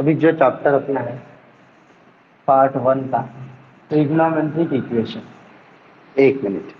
अभी जो चैप्टर अपना है पार्ट 1 का ट्रिग्नोमेट्रिक इक्वेशन। एक मिनट।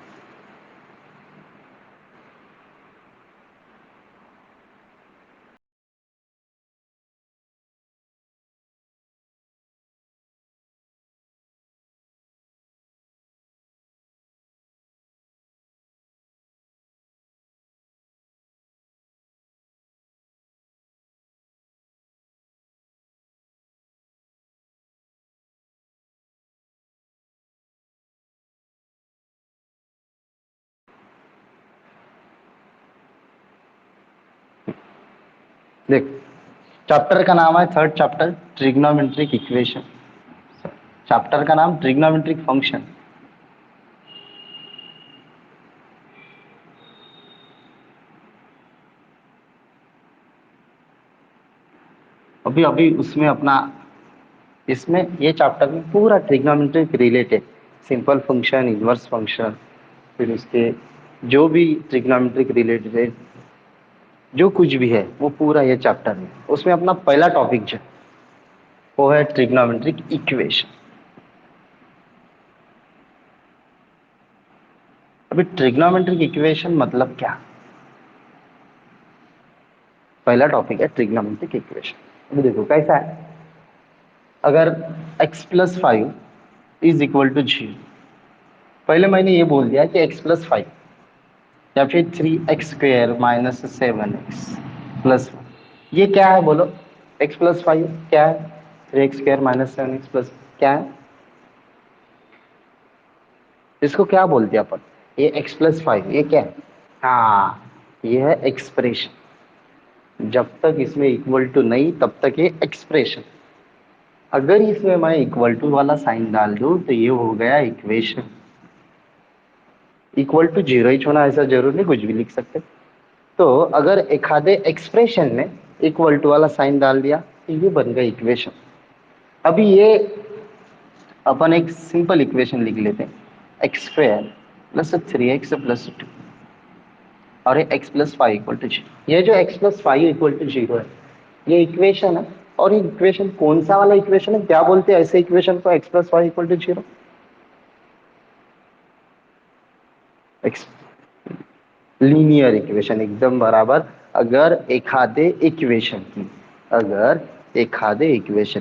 देख, चैप्टर का नाम है third chapter trigonometric equation. Chapter का नाम ट्रिग्नोमेट्रिक फंक्शन। अभी अभी उसमें अपना इसमें ये चैप्टर में पूरा trigonometric related simple function, inverse function, फिर उसके जो भी ट्रिग्नोमेट्रिक रिलेटेड जो कुछ भी है वो पूरा ये चैप्टर में। उसमें अपना पहला टॉपिक जो वो है ट्रिग्नोमेट्रिक इक्वेशन। अभी ट्रिग्नोमेट्रिक इक्वेशन मतलब क्या? पहला टॉपिक है ट्रिग्नोमेट्रिक इक्वेशन। अभी देखो कैसा है। अगर x+5 इज इक्वल टू 0, पहले मैंने ये बोल दिया कि x+5 या फिर 3x² माइनस 7x प्लस, ये क्या है बोलो? x+5 क्या है? 3x² माइनस 7x प्लस क्या है? इसको क्या बोलते हैं अपन? ये x+5 ये क्या है? हाँ, ये है एक्सप्रेशन। जब तक इसमें इक्वल टू नहीं तब तक ये एक्सप्रेशन। अगर इसमें मैं इक्वल टू वाला साइन डाल दूं तो ये हो गया इक्वेशन। इक्वल टू 0 ही होना ऐसा जरूर नहीं, कुछ भी लिख सकते। तो अगर एक आधे एक्सप्रेशन में इक्वल टू वाला साइन डाल दिया तो ये बन गया इक्वेशन। अभी ये अपन एक सिंपल इक्वेशन लिख लेते हैं, x² प्लस 3x प्लस 2 और ये x+5 इक्वल टू 0। ये जो x+5 इक्वल टू 0 है ये इक्वेशन है। और ये इक्वेशन कौन सा वाला इक्वेशन है? क्या बोलते हैं ऐसे इक्वेशन को? x+5 equal to 0 x linear equation, एकदम बराबर। अगर एक आधे इक्वेशन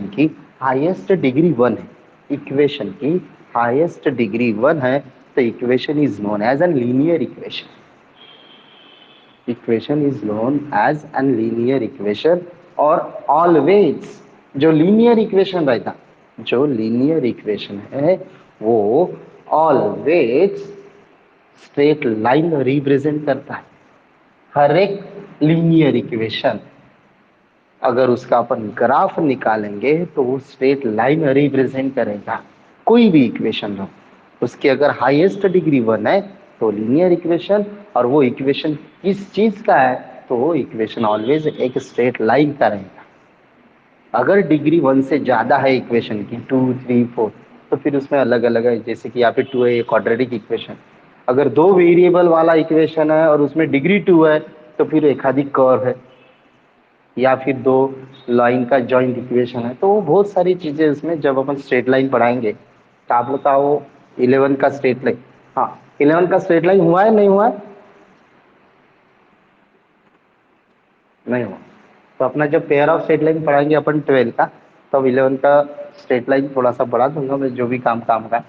की हाईएस्ट डिग्री 1 है, इक्वेशन की हाईएस्ट डिग्री 1 है, तो equation is known as an linear equation. Equation is known as an linear equation. और ऑलवेज जो लीनियर इक्वेशन रहता, जो लीनियर इक्वेशन है वो ऑलवेज स्ट्रेट लाइन रिप्रेजेंट करता है। हर एक लीनियर इक्वेशन अगर उसका अपन ग्राफ निकालेंगे तो वो स्ट्रेट लाइन रिप्रेजेंट करेगा। कोई भी इक्वेशन हो, उसकी अगर हाईएस्ट डिग्री 1 है तो लीनियर इक्वेशन। और वो इक्वेशन किस चीज का है? तो वो इक्वेशन ऑलवेज एक स्ट्रेट लाइन का रहेगा। अगर डिग्री 1 से ज्यादा है इक्वेशन की, 2, 3, 4, तो फिर उसमें अलग अलग है। जैसे कि यहाँ पे 2 है, ये क्वाड्रेटिक इक्वेशन। अगर दो वेरिएबल वाला इक्वेशन है और उसमें डिग्री 2 है तो फिर एक आधी कर्व है, या फिर दो लाइन का जॉइंट इक्वेशन है। तो वो बहुत सारी चीजें उसमें जब अपन स्ट्रेट लाइन पढ़ाएंगे तो आप बताओ 11 का स्ट्रेट लाइन। हाँ, 11 का स्ट्रेट लाइन हुआ है नहीं हुआ है? नहीं हुआ। तो अपना जब पेयर ऑफ स्ट्रेट लाइन पढ़ाएंगे अपन 12 का, तब 11 का स्ट्रेट लाइन थोड़ा सा बढ़ा दूंगा मैं, जो भी काम का है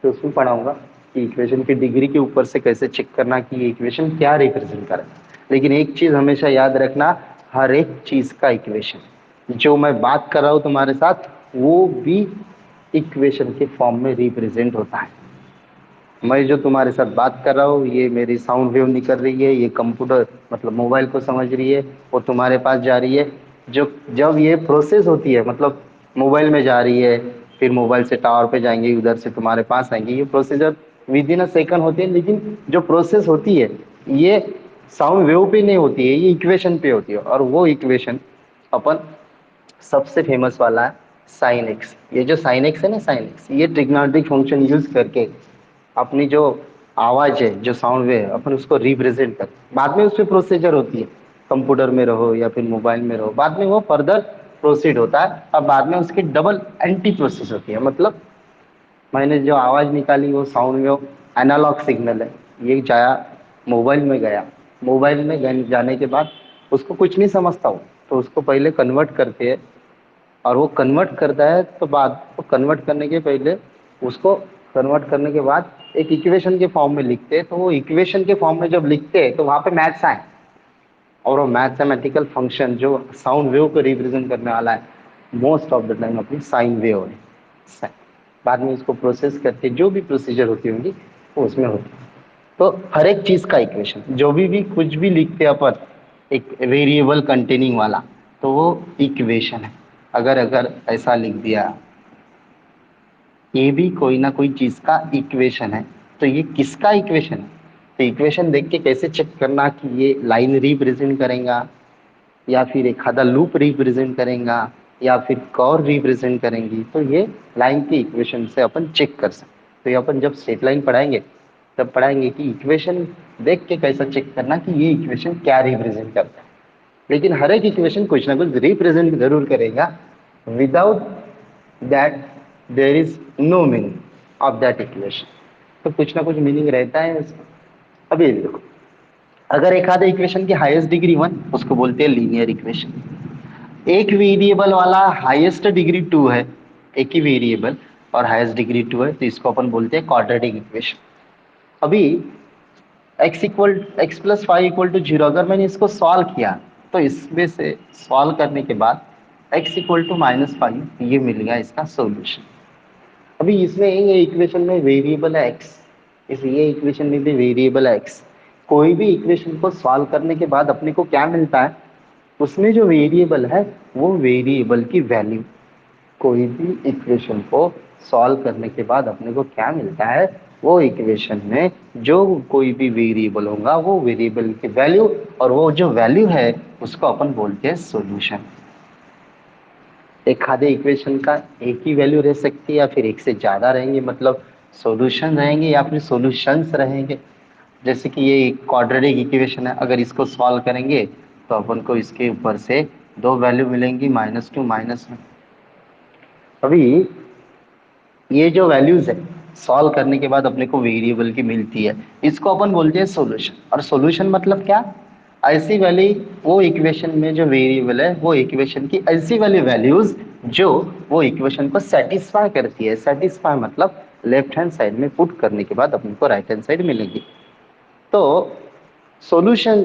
तो उसमें पढ़ाऊंगा कि इक्वेशन की डिग्री के ऊपर से कैसे चेक करना कि ये इक्वेशन क्या रिप्रेजेंट करे। लेकिन एक चीज हमेशा याद रखना, हर एक चीज का इक्वेशन जो मैं बात कर रहा हूँ तुम्हारे साथ वो भी इक्वेशन के फॉर्म में रिप्रेजेंट होता है। मैं जो तुम्हारे साथ बात कर रहा हूँ ये मेरी साउंड वेव निकल रही है, ये कंप्यूटर मतलब मोबाइल को समझ रही है, वो तुम्हारे पास जा रही है। जो जब ये प्रोसेस होती है मतलब मोबाइल में जा रही है, फिर मोबाइल से टावर पे जाएंगे, उधर से तुम्हारे पास आएंगे, ये procedure with in a second होती है। लेकिन जो प्रोसेस होती है ये साउंड वेव पे नहीं होती है, ये इक्वेशन पे होती है। और वो इक्वेशन अपन सबसे फेमस वाला है साइन एक्स। ये जो साइन एक्स है ना, साइन एक्स, ये ट्रिग्नोमेट्रिक फंक्शन यूज करके अपनी जो आवाज है, जो साउंड वेव है, अपन उसको रिप्रेजेंट कर। बाद में उसमें प्रोसीजर होती है, कंप्यूटर में रहो या फिर मोबाइल में रहो, बाद में वो फर्दर प्रोसीड होता है और बाद में उसकी डबल एंटी प्रोसेस होती है। मतलब मैंने जो आवाज निकाली वो साउंड वेव एनालॉग सिग्नल है, ये जाया मोबाइल में गया, मोबाइल में जाने के बाद उसको कुछ नहीं समझता हूँ, तो उसको पहले कन्वर्ट करते हैं और वो कन्वर्ट करता है तो बाद तो कन्वर्ट करने के पहले उसको कन्वर्ट करने के बाद एक इक्वेशन के फॉर्म में लिखते हैं। तो वो इक्वेशन के फॉर्म में जब लिखते हैं तो वहाँ पे मैथ्स आए और वो मैथमेटिकल फंक्शन जो साउंड वेव को रिप्रेजेंट करने वाला है मोस्ट ऑफ द टाइम अपनी साइन वेव है। बाद में उसको प्रोसेस करके जो भी प्रोसीजर होती होंगी वो उसमें होती है। तो हर एक चीज का इक्वेशन जो भी कुछ भी लिखते हैं अपन एक वेरिएबल कंटेनिंग वाला तो वो इक्वेशन है। अगर अगर ऐसा लिख दिया ये भी कोई ना कोई चीज का इक्वेशन है, तो ये किसका इक्वेशन है? तो इक्वेशन देख के कैसे चेक करना कि ये लाइन रिप्रेजेंट करेगा या फिर एक आधा लूप रिप्रेजेंट करेगा या फिर कर्व रिप्रेजेंट करेंगी, तो ये लाइन की इक्वेशन से अपन चेक कर सकते। तो ये अपन जब स्ट्रेट लाइन पढ़ाएंगे तब पढ़ाएंगे कि इक्वेशन देख के कैसा चेक करना कि ये इक्वेशन क्या रिप्रेजेंट करता है। लेकिन हर एक इक्वेशन कुछ ना कुछ रिप्रेजेंट जरूर करेगा, without that there is no meaning of that equation. तो कुछ ना कुछ मीनिंग रहता है इसका। अभी देखो, अगर एक आधे इक्वेशन की हाईएस्ट डिग्री 1 उसको बोलते हैं लीनियर इक्वेशन। एक वेरिएबल वाला हाईएस्ट डिग्री 2 है, एक ही वेरिएबल और हाईएस्ट डिग्री 2 है, तो इसको अपन बोलते हैं क्वाड्रेटिक इक्वेशन। अभी x plus five equal to zero अगर मैंने इसको सॉल्व किया तो इसमें से सॉल्व करने के बाद x equal to minus five ये मिल गया इसका सॉल्यूशन। अभी इसमें ये इक्वेशन में वेरिएबल है एक्स, इस ये इक्वेशन में भी वेरिएबल है एक्स। कोई भी इक्वेशन को सॉल्व करने के बाद अपने को क्या मिलता है? उसमें जो वेरिएबल है वो वेरिएबल की वैल्यू। कोई भी इक्वेशन को सॉल्व करने के बाद अपने को क्या मिलता है? वो इक्वेशन में जो कोई भी वेरिएबल होगा वो वेरिएबल की वैल्यू, और वो जो वैल्यू है उसको अपन बोलते हैं सॉल्यूशन। एक आधे इक्वेशन का एक ही वैल्यू रह सकती है या फिर एक से ज्यादा रहेंगे, मतलब सॉल्यूशन रहेंगे या फिर सॉल्यूशंस रहेंगे। जैसे कि ये क्वाड्रेटिक इक्वेशन है, अगर इसको सॉल्व करेंगे तो अपन को इसके ऊपर से दो वैल्यू मिलेंगी -2 -1। अभी ये जो वैल्यूज है सॉल्व करने के बाद अपने को वेरिएबल की मिलती है, इसको अपन बोलते हैं सॉल्यूशन। और सॉल्यूशन मतलब क्या? ऐसी वैल्यू वो इक्वेशन में जो वेरिएबल है वो इक्वेशन की ऐसी वाली वैल्यूज जो वो इक्वेशन को सेटिस्फाई करती है। सेटिस्फाई मतलब लेफ्ट हैंड साइड में पुट करने के बाद अपने को राइट हैंड साइड मिलेगी। तो सॉल्यूशन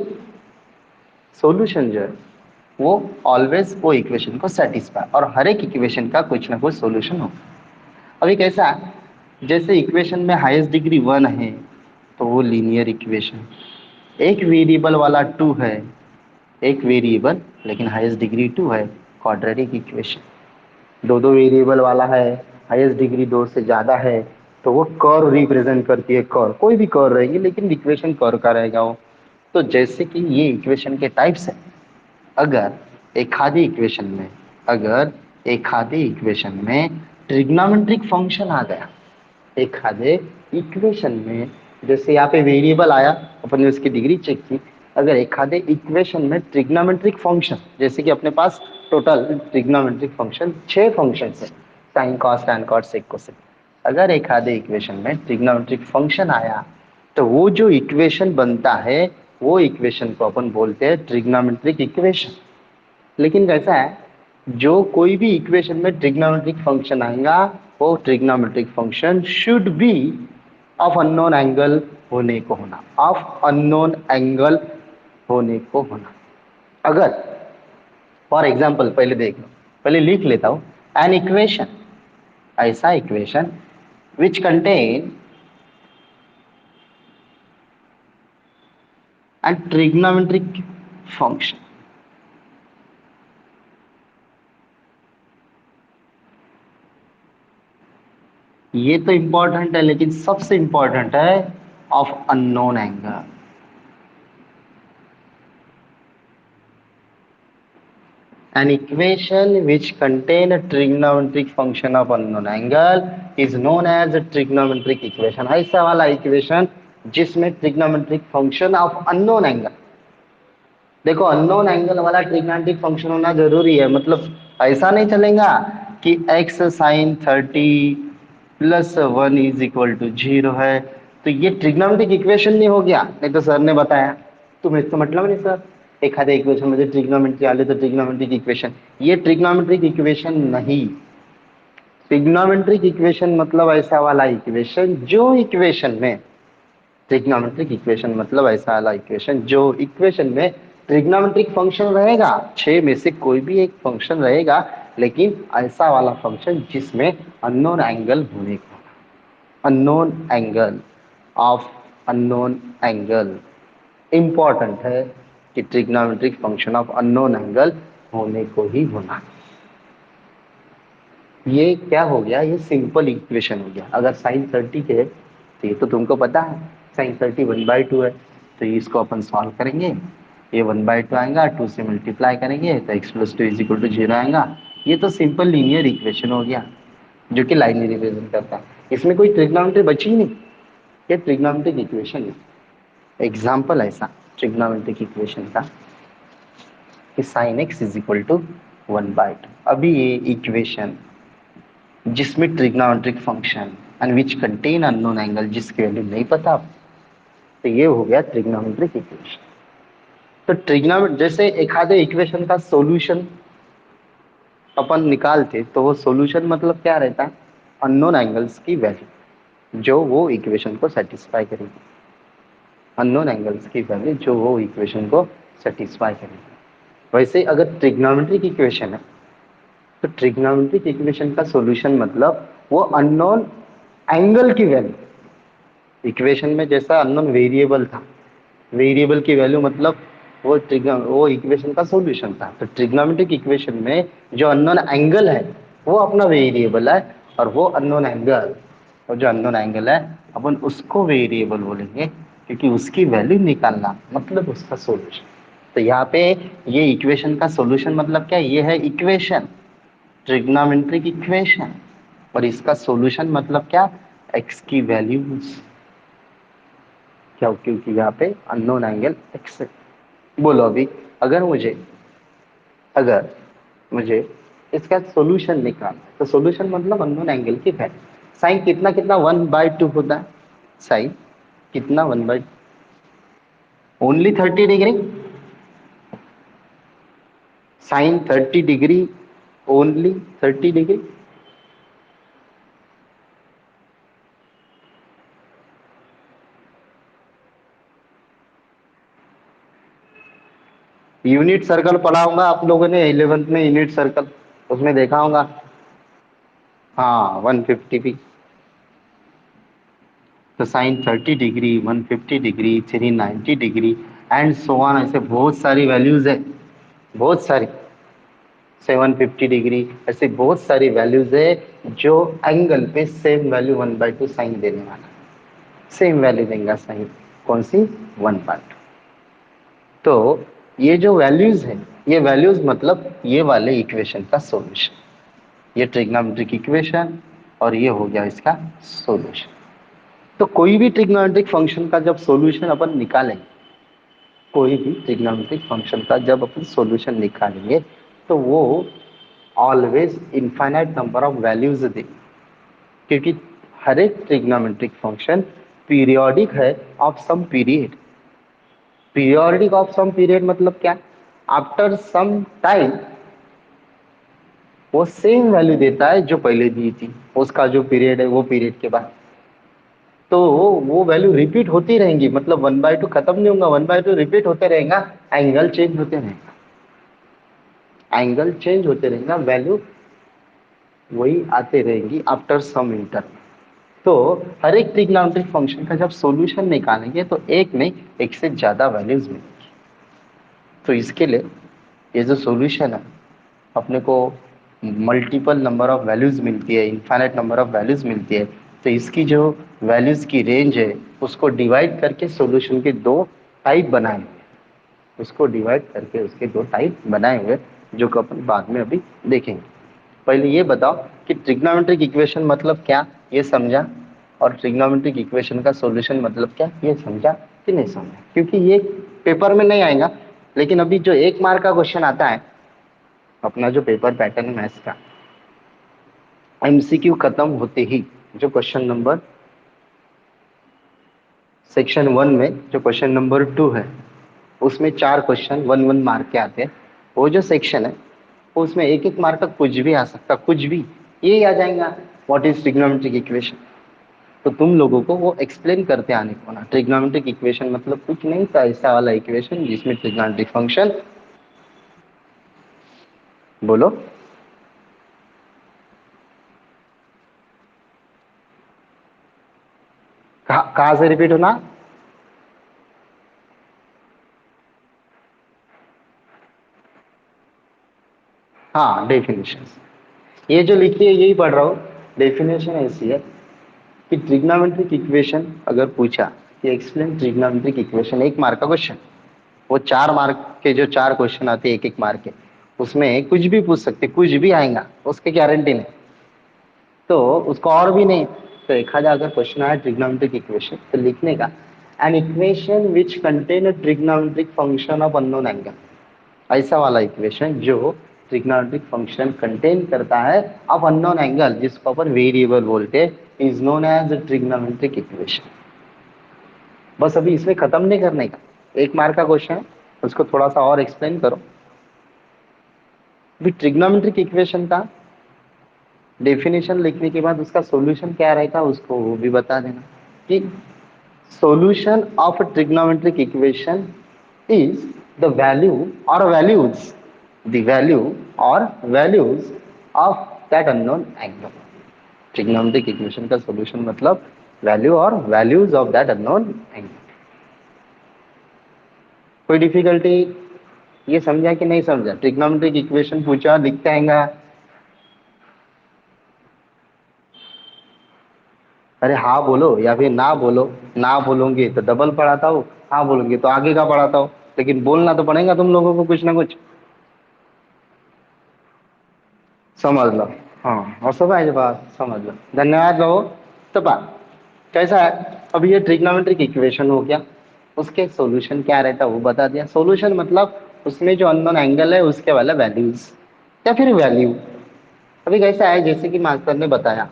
सॉल्यूशन जो है वो ऑलवेज वो इक्वेशन को सेटिस्फाई, और हर एक इक्वेशन का कुछ ना कुछ सॉल्यूशन हो। अभी कैसा है, जैसे इक्वेशन में हाईएस्ट डिग्री 1 है तो वो लीनियर इक्वेशन। एक वेरिएबल वाला 2 है, एक वेरिएबल लेकिन हाईएस्ट डिग्री 2 है, क्वाड्रेटिक इक्वेशन। दो दो वेरिएबल वाला है, हाईएस्ट डिग्री 2 से ज्यादा है, तो वो कर्व रिप्रेजेंट करती है। कर्व कोई भी कर्व रहेगी लेकिन इक्वेशन कर्व का रहेगा वो। तो जैसे कि ये इक्वेशन के टाइप्स है, अगर एक आधी इक्वेशन में अगर एक आधी इक्वेशन में ट्रिग्नोमेट्रिक फंक्शन आ गया, एक आधे इक्वेशन में जैसे यहाँ पे वेरिएबल आया अपन ने उसकी डिग्री चेक की, अगर एक आधे इक्वेशन में ट्रिग्नोमेट्रिक फंक्शन जैसे कि अपने पास टोटल ट्रिग्नोमेट्रिक फंक्शन 6 फंक्शन है, sine cos tan cot sec cosec. अगर एक आधे इक्वेशन में ट्रिग्नोमेट्रिक फंक्शन आया तो वो जो इक्वेशन बनता है वो इक्वेशन को अपन बोलते हैं ट्रिग्नोमेट्रिक इक्वेशन। लेकिन कैसा है, जो कोई भी इक्वेशन में ट्रिग्नोमेट्रिक फंक्शन आएगा वो trigonometric function should be of unknown angle होने को होना, ऑफ अननोन एंगल होने को होना। अगर फॉर एग्जाम्पल पहले देख लो, पहले लिख लेता हूं, एन इक्वेशन, ऐसा equation which contain an trigonometric function. ये तो इंपॉर्टेंट है लेकिन सबसे इंपॉर्टेंट है of unknown angle. An equation which contain a trigonometric function of unknown angle is known as a trigonometric equation। ऐसा वाला इक्वेशन जिसमें trigonometric function of unknown angle. देखो अननोन एंगल वाला ट्रिग्नोमेट्रिक फंक्शन होना जरूरी है, मतलब ऐसा नहीं चलेगा कि x sine 30 plus 1 is equal to 0 है, तो ये ट्रिग्नोमेट्रिक इक्वेशन नहीं हो गया। नहीं तो सर ने बताया, तुम्हें इसका मतलब नहीं सर एखाद्या इक्वेशन मध्ये ट्रिग्नोमेट्री आले तर ट्रिग्नोमेट्रिक इक्वेशन, ये ट्रिग्नोमेट्रिक इक्वेशन नहीं। ट्रिग्नोमेट्रिक इक्वेशन मतलब ऐसा वाला इक्वेशन जो इक्वेशन में, ट्रिग्नोमेट्रिक इक्वेशन मतलब ऐसा वाला इक्वेशन जो इक्वेशन में ट्रिग्नोमेट्रिक फंक्शन रहेगा, छह में से कोई भी एक फंक्शन रहेगा, लेकिन ऐसा वाला फंक्शन जिसमें अननोन एंगल होने का, unknown angle of unknown angle important है कि trigonometric function of unknown angle होने को ही होना। ये क्या हो गया, ये सिंपल इक्वेशन हो गया। अगर साइन 30 के है तो ये तो तुमको पता है साइन 30 1/2 है, तो इसको अपन सॉल्व करेंगे, ये 1/2 आएगा, 2 से मल्टीप्लाई करेंगे तो x plus 2 is equal to 0 आएगा। ये तो सिंपल लीनियर इक्वेशन हो गया जो कि लाइन रिप्रेजेंट करता है, इसमें कोई ट्रिग्नोमेट्री बची ही नहीं, ये ट्रिग्नोमेट्रिक इक्वेशन है। एग्जाम्पल ऐसा ट्रिग्नोमेट्रिक इक्वेशन का कि sine x is equal to 1/2। अभी ये इक्वेशन जिसमें trigonometric function and which contain unknown angle जिसकी वैल्यू नहीं पता, तो ये हो गया ट्रिग्नोमेट्रिक इक्वेशन। तो ट्रिग्नोमेट्री जैसे एक आधे इक्वेशन का सॉल्यूशन अपन निकालते, तो वो सॉल्यूशन मतलब क्या रहता है, अननोन एंगल्स की वैल्यू जो वो इक्वेशन को सेटिस्फाई करेगी, अननोन एंगल्स की वैल्यू जो वो इक्वेशन को सेटिस्फाई करेगी। वैसे अगर ट्रिग्नोमेट्रिक इक्वेशन है तो ट्रिग्नोमेट्रिक इक्वेशन का सॉल्यूशन मतलब वो अननोन एंगल की वैल्यू, इक्वेशन में जैसा अननोन वेरिएबल था, वेरिएबल की वैल्यू मतलब वो इक्वेशन का सॉल्यूशन था। तो ट्रिग्नोमेट्रिक इक्वेशन में जो अननोन एंगल है वो अपना वेरिएबल है, और वो अननोन एंगल, और जो अननोन एंगल है अपन उसको वेरिएबल बोलेंगे, क्योंकि उसकी वैल्यू निकालना मतलब उसका सॉल्यूशन। तो यहाँ पे ये इक्वेशन का सॉल्यूशन मतलब क्या, ये है इक्वेशन, ट्रिग्नोमेट्रिक इक्वेशन, और इसका सॉल्यूशन मतलब क्या, एक्स की वैल्यूज, क्या क्योंकि यहाँ पे अननोन एंगल एक्स है। बोलो अभी अगर मुझे, अगर मुझे इसका सॉल्यूशन निकालना है, तो सॉल्यूशन मतलब अननोन एंगल की वैल्यू, साइन कितना कितना 1/2 होता है, साइन कितना 1/2, only 30 degree, sine 30 degree, only 30 degree. Unit circle पढ़ा होगा आप लोगों ने 11th में, यूनिट सर्कल उसमें देखा होगा। हाँ 150 भी, तो sine 30 degree, 150 degree, 390 degree and so on, ऐसे बहुत सारी वैल्यूज है, बहुत सारी, 750 डिग्री, ऐसे बहुत सारी वैल्यूज है जो एंगल पे सेम वैल्यू 1/2 साइन देने वाला, सेम वैल्यू देगा साइन, कौन सी 1/2। तो ये जो वैल्यूज है, ये वैल्यूज मतलब ये वाले इक्वेशन का सॉल्यूशन, ये ट्रिग्नोमेट्रिक इक्वेशन, और ये हो गया इसका सॉल्यूशन। तो कोई भी ट्रिग्नोमेट्रिक फंक्शन का जब सॉल्यूशन अपन निकालेंगे, कोई भी ट्रिग्नोमेट्रिक फंक्शन का जब अपन सॉल्यूशन निकालेंगे, तो वो always infinite number of values दे, क्योंकि हर एक ट्रिग्नोमेट्रिक फंक्शन पीरियोडिक है of some period. Periodic of some period मतलब क्या, आफ्टर सम टाइम वो सेम वैल्यू देता है जो पहले दी थी, उसका जो पीरियड है वो पीरियड के बाद, तो वो वैल्यू रिपीट होती रहेंगी, मतलब 1/2 खत्म नहीं होगा, 1/2 रिपीट होते रहेगा, एंगल चेंज होते रहेगा, एंगल चेंज होते रहेगा, वैल्यू वही आते रहेंगी आफ्टर सम इंटरवल। तो हर एक ट्रिग्नोमेट्रिक फंक्शन का जब सॉल्यूशन निकालेंगे तो एक नहीं, एक से ज्यादा वैल्यूज मिलेंगी। तो इसके लिए ये जो सॉल्यूशन है अपने को मल्टीपल नंबर ऑफ वैल्यूज मिलती है, इनफाइनाइट नंबर ऑफ वैल्यूज मिलती है, तो इसकी जो वैल्यूज की रेंज है उसको डिवाइड करके सॉल्यूशन के दो टाइप बनाए हुए, उसको डिवाइड करके उसके दो टाइप बनाए हुए, जो कि अपन बाद में अभी देखेंगे। पहले ये बताओ कि ट्रिग्नोमेट्रिक इक्वेशन मतलब क्या, ये समझा, और ट्रिग्नोमेट्रिक इक्वेशन का सॉल्यूशन मतलब क्या, ये समझा कि नहीं समझा, क्योंकि ये पेपर में नहीं आएगा, लेकिन अभी जो 1 मार्क का क्वेश्चन आता है अपना जो पेपर पैटर्न है मैथ्स का, एमसीक्यू खत्म होते ही जो क्वेश्चन नंबर सेक्शन 1 में जो क्वेश्चन नंबर 2 है, उसमें 4 क्वेश्चन 1 1 मार्क के आते हैं। वो जो सेक्शन है उसमें 1 1 मार्क का कुछ भी आ सकता, कुछ भी, ये आ जाएगा, व्हाट इज ट्रिग्नोमेट्रिक इक्वेशन। तो तुम लोगों को वो एक्सप्लेन करते आने को ना, ट्रिग्नोमेट्रिक इक्वेशन मतलब कुछ नहीं था, ऐसा वाला इक्वेशन जिसमें ट्रिग्नोमेट्रिक फंक्शन। बोलो। कहाँ से रिपीट होना? हाँ, डेफिनेशन। ये जो लिखी है यही पढ़ रहा हूँ। डेफिनेशन ऐसी है कि ट्रिग्नोमेट्रिक इक्वेशन अगर पूछा कि एक्सप्लेन ट्रिग्नोमेट्रिक इक्वेशन, 1 मार्क का क्वेश्चन, वो 4 मार्क के जो 4 क्वेश्चन आते हैं 1 1 मार्क के, उसमें कुछ भी पूछ सकते, कुछ भी आएगा, उसकी गारंटी नहीं। तो उसको और भी नहीं, तो एक आधा अगर क्वेश्चन आया ट्रिग्नोमेट्रिक इक्वेशन तो लिखने का, an equation which contain a trigonometric function of unknown angle, ऐसा वाला इक्वेशन जो ट्रिग्नोमेट्रिक फंक्शन कंटेन करता है ऑफ अननोन एंगल, जिसको अपन वेरिएबल बोलते हैं, is known as trigonometric equation. बस अभी इसमें खत्म नहीं करने का, 1 मार्क का क्वेश्चन है, उसको थोड़ा सा और एक्सप्लेन करो। अभी ट्रिग्नोमेट्रिक इक्वेशन का डेफिनेशन लिखने के बाद उसका सॉल्यूशन क्या रहता है उसको वो भी बता देना कि solution of a trigonometric equation is the value or values, the value or values of that unknown angle। trigonometric equation का solution मतलब value और values of that unknown angle। कोई डिफिकल्टी? ये समझा कि नहीं समझा? ट्रिग्नोमेट्रिक इक्वेशन पूछा, लिखते आएगा। अरे हाँ बोलो या फिर ना बोलो। ना बोलोगे तो डबल पढ़ाता हूँ, हाँ बोलोगे तो आगे का पढ़ाता हूँ, लेकिन बोलना तो पड़ेगा तुम लोगों को कुछ ना कुछ। समझ लो। हाँ, और सब है बात, समझ लो, धन्यवाद लो। तो बात कैसा है, अब ये ट्रिग्नोमेट्रिक इक्वेशन हो गया, उसके सॉल्यूशन क्या रहता है वो बता दिया। सॉल्यूशन मतलब उसमें जो अननोन एंगल है उसके वाला वैल्यूज या फिर वैल्यू। अभी कैसा है, जैसे कि मास्टर ने बताया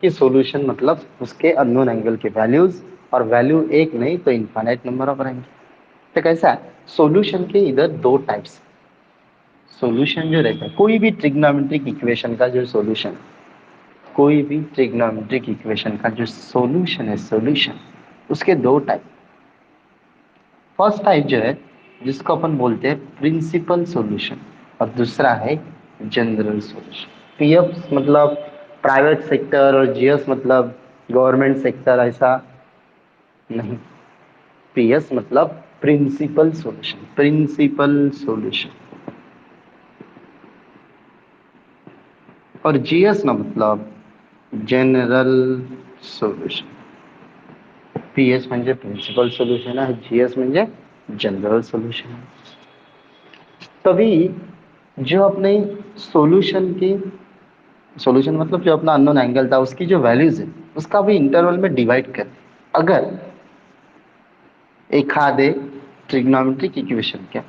कि सॉल्यूशन मतलब उसके अननोन एंगल के वैल्यूज, और वैल्यू एक नहीं तो इनफाइनाइट नंबर ऑफ रहेंगे। तो कैसा है, सॉल्यूशन के इधर 2 टाइप्स। सॉल्यूशन जो रहता है कोई भी ट्रिग्नोमेट्रिक इक्वेशन का जो सॉल्यूशन, कोई भी ट्रिग्नोमेट्रिक इक्वेशन का जो सॉल्यूशन है, सॉल्यूशन उसके 2 टाइप। फर्स्ट टाइप जो है जिसको अपन बोलते हैं प्रिंसिपल सॉल्यूशन, और दूसरा है जनरल सॉल्यूशन। पीएफ मतलब प्राइवेट सेक्टर और जीएस मतलब गवर्नमेंट सेक्टर, ऐसा नहीं। पीएस मतलब प्रिंसिपल सॉल्यूशन, प्रिंसिपल सॉल्यूशन। और जीएस ना मतलब जनरल सॉल्यूशन। पीएस म्हणजे प्रिंसिपल सोल्यूशन आहे, जीएस म्हणजे जनरल सोल्यूशन है। तभी जो अपने सॉल्यूशन की, सॉल्यूशन मतलब जो अपना अननोन एंगल था उसकी जो वैल्यूज है उसका भी इंटरवल में डिवाइड कर, अगर एक आधे ट्रिग्नोमेट्रिक इक्वेशन क्या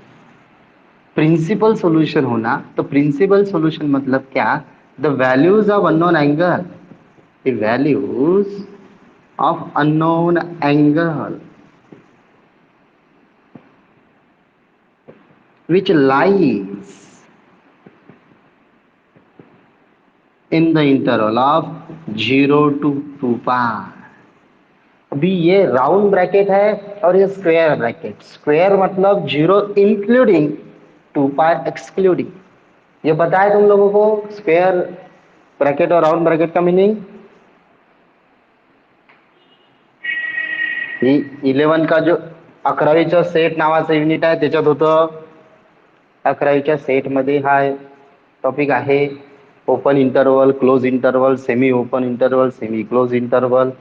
प्रिंसिपल सॉल्यूशन होना, तो प्रिंसिपल सॉल्यूशन मतलब क्या, the values of unknown angle, the values of unknown angle which lies in the interval of 0 to 2 pi। अभी ये राउंड ब्रैकेट है और ये स्क्वायर ब्रैकेट। स्क्वायर मतलब 0 इंक्लूडिंग, 2 पाई एक्सक्लूडिंग। ये पता है तुम लोगों को स्क्वायर ब्रॅकेट और राउंड ब्रॅकेट का मीनिंग? 11 का जो 11वीचा सेट नावाचं युनिट आहे त्याच्यात होतं, 11वीच्या सेट मध्ये हा टॉपिक आहे open interval, close interval, semi open interval, semi close interval.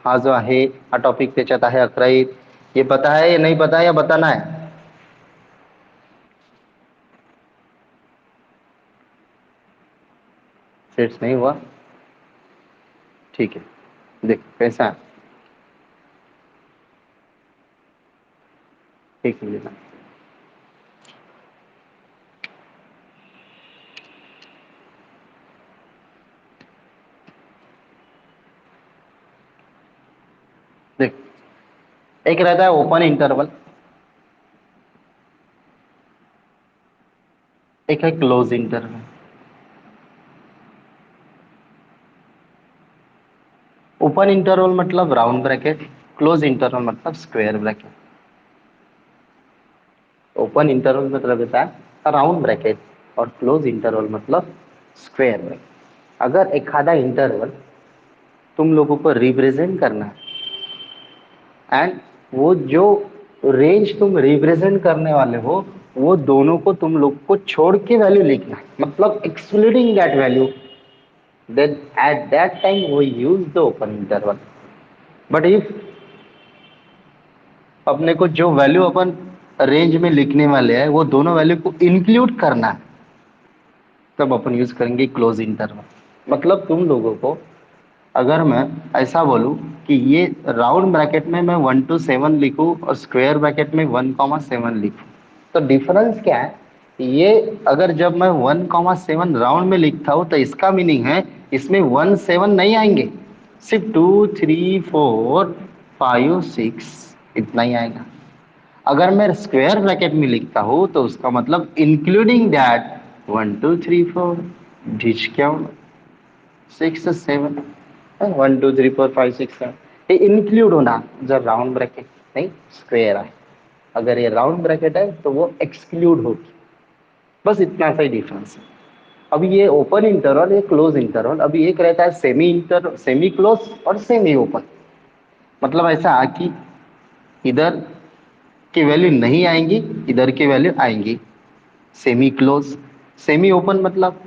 हा जो आहे हा टॉपिक त्याच्यात आहे 11वीत। ये पता है या नहीं पता है या बताना है? सेट्स नहीं हुआ? ठीक है, देख कैसा है, ठीक है। एक रहता है ओपन इंटरवल, एक है क्लोज इंटरवल। ओपन इंटरवल मतलब राउंड ब्रैकेट, क्लोज इंटरवल मतलब स्क्वायर ब्रैकेट। ओपन इंटरवल मतलब रहता है राउंड ब्रैकेट और क्लोज इंटरवल मतलब स्क्वायर ब्रैकेट। अगर एक आधा इंटरवल तुम लोगों को रिप्रेजेंट करना है एंड वो जो रेंज तुम रिप्रेजेंट करने वाले हो वो दोनों को तुम लोग को छोड़ के वैल्यू लिखना है, मतलब excluding that value, then at that time we use the open interval. But if अपने को जो वैल्यू अपन रेंज में लिखने वाले हैं वो दोनों वैल्यू को इंक्लूड करना है, तब अपन यूज करेंगे क्लोज इंटरवल। मतलब तुम लोगों को अगर मैं ऐसा बोलूं कि ये राउंड ब्रैकेट में मैं 1 to 7 लिखूं और स्क्वायर ब्रैकेट में 1, 7 लिखूं, तो डिफरेंस क्या है? ये अगर जब मैं 1, 7 राउंड में लिखता हूं तो इसका मीनिंग है इसमें 1, 7 नहीं आएंगे, सिर्फ 2, 3, 4, 5, 6 इतना ही आएगा। अगर मैं स्क्वायर ब्रैकेट में लिखता हूं तो उसका मतलब इंक्लूडिंग दैट 1, 2, 3, 4 ढीच क्या 6, 7, 1, 2, 3, 4, 5, 6, 7, ये इंक्लूड होना जब राउंड ब्रैकेट नहीं स्क्वायर है। अगर ये राउंड ब्रैकेट है तो वो एक्सक्लूड होगी। बस इतना सा ही डिफरेंस है। अभी ये ओपन इंटरवल, ये क्लोज इंटरवल। अभी एक रहता है सेमी क्लोज और सेमी ओपन। मतलब ऐसा कि इधर की वैल्यू नहीं आएंगी, इधर की वैल्यू आएंगी। सेमी क्लोज, सेमी ओपन मतलब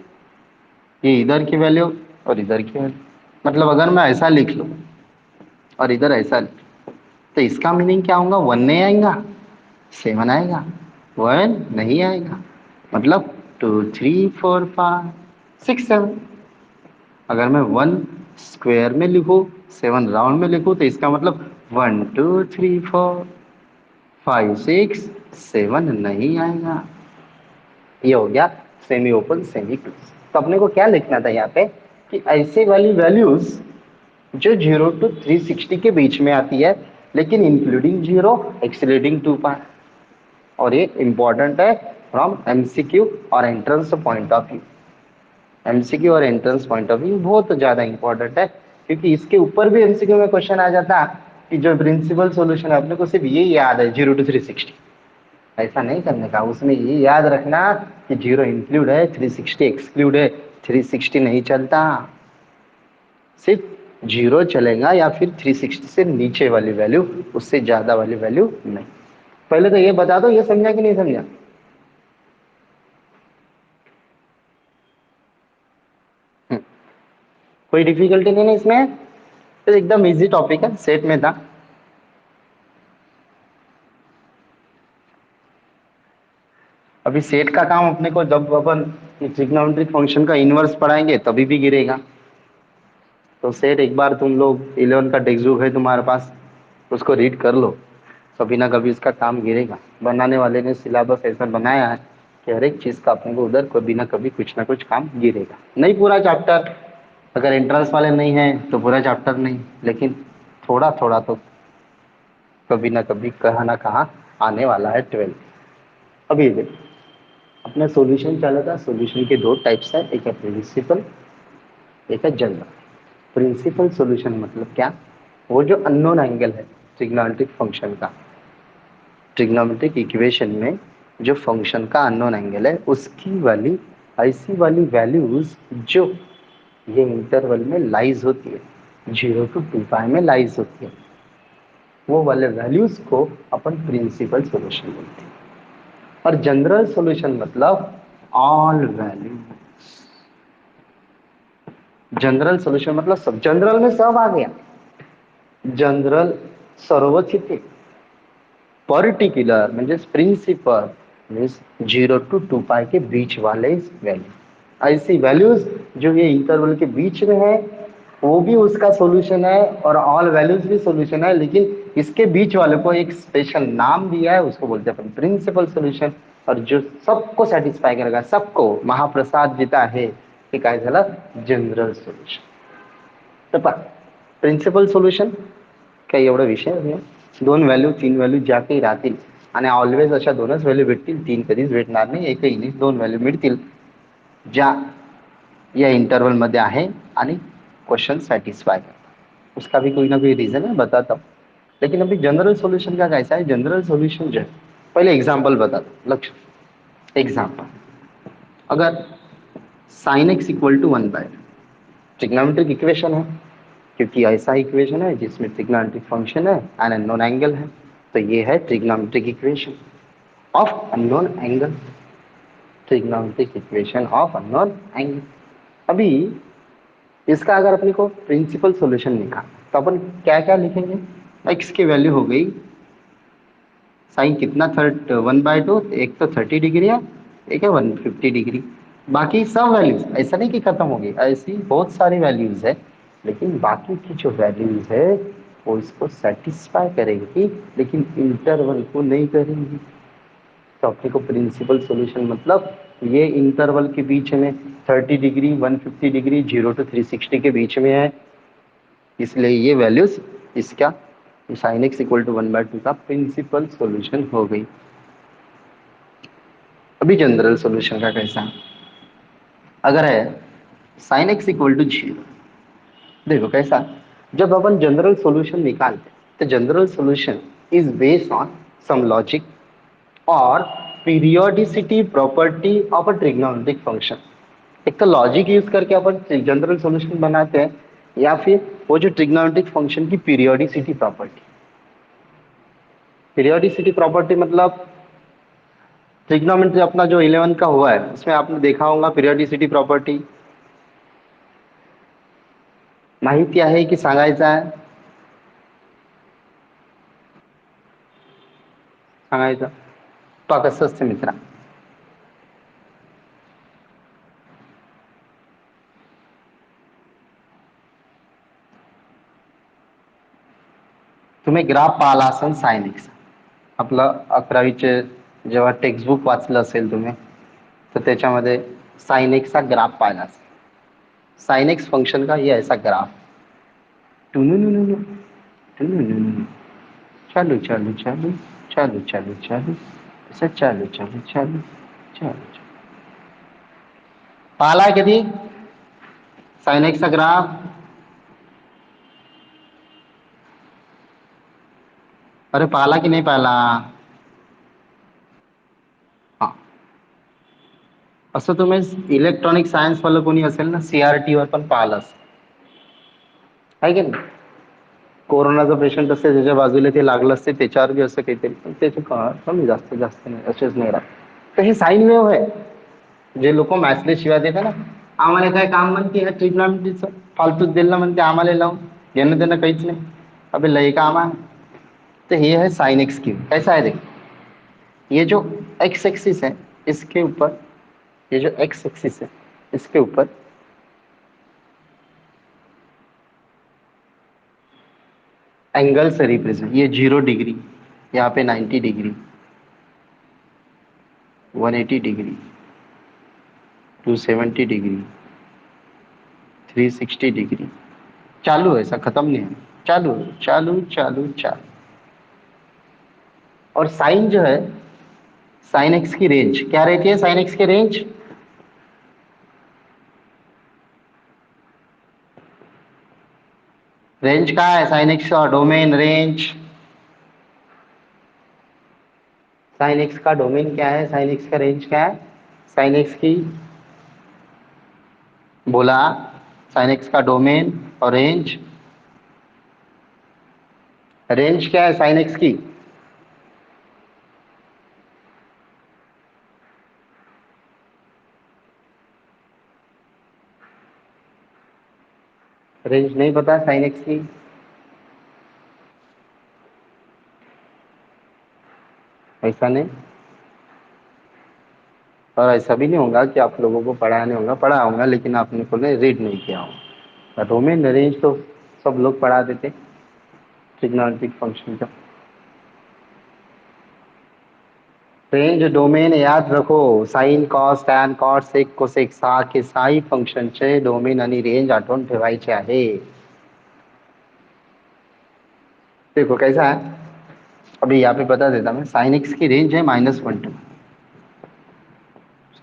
ये इधर की वैल्यू और इधर की वैल्यू। मतलब अगर मैं ऐसा लिख लूं और इधर ऐसा लिख लूं, तो इसका मीनिंग क्या होगा? 1 नहीं आएगा, 7 आएगा। 1 नहीं आएगा, मतलब 2, 3, 4, 5, 6, 7। अगर मैं 1 स्क्वायर में लिखूं, 7 राउंड में लिखूं, तो इसका मतलब 1, 2, 3, 4, 5, 6, 7 नहीं आएगा। ये हो गया सेमी ओपन सेमी क्लोज। तो अपने को क्या लिखना था यहाँ पे कि ऐसे वाली वैल्यूज जो 0 to 360 के बीच में आती है, लेकिन इंक्लूडिंग 0 एक्सक्लूडिंग 2 पाई। और ये इंपॉर्टेंट है फ्रॉम एमसीक्यू और entrance point of view. MCQ और एंट्रेंस पॉइंट ऑफ व्यू बहुत ज्यादा इंपॉर्टेंट है, क्योंकि इसके ऊपर भी एमसीक्यू में क्वेश्चन आ जाता कि जो प्रिंसिपल सॉल्यूशन है अपने को सिर्फ ये याद है 0 to 360। ऐसा नहीं करने का, उसमें ये याद रखना कि 0 इंक्लूड है, 360 एक्सक्लूड है। 360 नहीं चलता, सिर्फ 0 चलेगा या फिर 360 से नीचे वाली वैल्यू, उससे ज्यादा वाली वैल्यू नहीं। पहले तो ये बता दो, ये समझा कि नहीं समझा? हम्म, कोई डिफिकल्टी नहीं है इसमें, तो एकदम इजी टॉपिक है, सेट में था। अभी सेट का काम अपने को जब अपन ट्रिग्नोमेट्रिक फंक्शन का इनवर्स पढ़ाएंगे तभी भी गिरेगा। तो सेट एक बार तुम लोग 11 का टेक्स्ट बुक है तुम्हारे पास, उसको रीड कर लो, कभी ना कभी इसका काम गिरेगा। बनाने वाले ने सिलेबस ऐसा बनाया है कि हर एक चीज का अपने को उधर कभी ना कुछ काम गिरेगा। नहीं पूरा चैप्टर, अगर एंट्रेंस वाले नहीं है तो पूरा चैप्टर नहीं, लेकिन थोड़ा थोड़ा तो कभी ना कभी कहाँ ना कहाँ आने वाला है 12। अभी देख, अपना सॉल्यूशन चला था। सॉल्यूशन के दो टाइप्स है, एक है प्रिंसिपल, एक है जनरल। प्रिंसिपल सॉल्यूशन मतलब क्या? वो जो अननोन एंगल है ट्रिग्नोमेट्रिक फंक्शन का, ट्रिग्नोमेट्रिक इक्वेशन में जो फंक्शन का अननोन एंगल है उसकी वाली ऐसी वाली वैल्यूज जो ये इंटरवल में लाइज होती है, 0 to 2 पाई में लाइज होती है, वो वाले वैल्यूज को अपन प्रिंसिपल सॉल्यूशन बोलते हैं। और जनरल सॉल्यूशन मतलब ऑल वैल्यू। जनरल सॉल्यूशन मतलब सब, जनरल में सब आ गया। जनरल सर्वचित, पर्टिक्युलर म्हणजे प्रिंसिपल मीन्स 0 to 2 पाई के बीच वाले वैल्यू। ऐसी वैल्यूज जो ये इंटरवल के बीच में है वो भी उसका सॉल्यूशन है, और ऑल वैल्यूज भी सॉल्यूशन है, लेकिन इसके बीच वाले को एक स्पेशल नाम दिया है, उसको बोलते हैं प्रिंसिपल सॉल्यूशन। और जो सबको सेटिस्फाई करेगा, सबको महाप्रसाद जीता है, हे काय झालं? General solution. तर पहा, प्रिन्सिपल सोल्युशन काही एवढा विषय नाही, दोन व्हॅल्यू तीन व्हॅल्यू ज्या काही राहतील आणि ऑलवेज अशा दोनच व्हॅल्यू भेटतील, तीन कधीच भेटणार नाही, एकही नाही, दोन व्हॅल्यू मिळतील ज्या या इंटरवल मध्ये आहे आणि क्वेश्चन सेटिस्फाई करता। उसका भी कोई ना कोई रीजन है, बताता हूँ। लेकिन अभी जनरल सॉल्यूशन का कैसा है, जनरल सॉल्यूशन जो है, पहले एग्जांपल बता दो लक्ष्य। एग्जांपल, अगर sine x equal to 1/, trigonometric equation है, क्योंकि ऐसा इक्वेशन है जिसमें ट्रिग्नोमेट्रिक फंक्शन है एंड अननोन एंगल है, तो ये है trigonometric equation of unknown angle, trigonometric equation of unknown angle. अभी इसका अगर अपने को प्रिंसिपल सॉल्यूशन निकालना तो अपन क्या क्या लिखेंगे, एक्स की वैल्यू हो गई साइन कितना, 1/2, एक तो 30 डिग्री है, एक है 150 डिग्री, बाकी सब वैल्यूज ऐसा नहीं कि खत्म हो गई, ऐसी बहुत सारी वैल्यूज है, लेकिन बाकी की जो वैल्यूज है वो इसको सेटिस्फाई करेंगी लेकिन इंटरवल को नहीं करेंगी। तो अपने को प्रिंसिपल सॉल्यूशन मतलब ये इंटरवल के बीच में 30 डिग्री 150 डिग्री 0 to 360 के बीच में है, इसलिए ये वैल्यूज इसका साइन एक्स इक्वल टू 1/2 का प्रिंसिपल सॉल्यूशन हो गई। अभी जनरल सॉल्यूशन का कैसा, अगर है साइन एक्स इक्वल टू 0, देखो कैसा, जब अपन जनरल सॉल्यूशन निकालते तो general solution is based on some logic और periodicity property of a trigonometric function. एक तो लॉजिक यूज करके अपन जनरल सॉल्यूशन बनाते हैं, या फिर वो जो ट्रिग्नोमेट्रिक फंक्शन की पीरियोडिसिटी प्रॉपर्टी, पीरियोडिसिटी प्रॉपर्टी मतलब ट्रिग्नोमेट्री अपना जो 11 का हुआ है उसमें आपने देखा होगा पिरियोडिसिटी प्रॉपर्टी, माहिती आहे की सांगायचं आहे, सांगायचं तो कसं असते मित्रा, तुम्ही ग्राफ पाहिला असेल साइन एक्स, आपलं 11वीचे जेव्हा टेक्स्टबुक वाचलं असेल तुम्ही तर त्याच्यामध्ये साइन एक्स चा ग्राफ पाहिला असेल, साइन एक्स फंक्शन का ये ऐसा ग्राफ, टुनुनुनुनु, टुनुनुनुनु, चालू चालू चालू चालू चालू चालू, असं चालू चालू चालू चालू चालू, पाहिला कधी साइन एक्स चा ग्राफ, अरे पाहिला की नाही पाहिला, हा, असं तुम्ही इलेक्ट्रॉनिक सायन्स वाला कोणी असेल ना सीआरटी वर पण पाहिलं असेल, आहे की नाही, कोरोनाचा पेशंट असते त्याच्या बाजूला ते लागलं असते त्याच्यावर बी असं काहीतरी, पण त्याचे कमी जास्त जास्त नाही असेच नाही राहत, तर हे साईन वेव्ह आहे, जे लोक मॅथ्सले शिवाय देतात ना, आम्हाला काय काम म्हणते ह्या ट्रिग्नॉमेट्रीचं फालतूच दिलं म्हणते आम्हाला लावून, घेणं देणं काहीच नाही, अबे लय काम आहे। तो ये है साइन एक्स क्यूब, कैसा है देख, ये जो एक्स एक्सिस है इसके ऊपर, ये जो एक्स एक्सिस है इसके ऊपर एंगल से रिप्रेजेंट, ये 0 डिग्री, यहाँ पे 90 डिग्री, 180 डिग्री, 270 डिग्री, 360 डिग्री, चालू है, ऐसा खत्म नहीं है, चालू चालू चालू चालू। और साइन जो है, साइन एक्स की रेंज क्या रहती है, साइन एक्स की रेंज, रेंज क्या है साइन एक्स का डोमेन रेंज, साइन एक्स का डोमेन क्या है, साइन एक्स का रेंज क्या है, साइन एक्स की बोला, साइन एक्स का डोमेन और रेंज, रेंज क्या है साइन एक्स की, रेंज नहीं पता साइन एक्स की, ऐसा नहीं, और ऐसा भी नहीं होगा कि आप लोगों को पढ़ाया नहीं होगा, पढ़ा होगा लेकिन आपने को रीड नहीं किया होगा, डोमेन रेंज तो सब लोग पढ़ा देते ट्रिग्नोमेट्रिक फंक्शन का, रेंज डोमेन याद रखो, sine cos tan cot sec cosec सारखे साई फंक्शनचे डोमेन आणि रेंज आठवून ठेवायचे आहे। देखो कैसा है, अभी यहाँ पे बता देता मैं, साइन एक्स की रेंज है -1 to 1।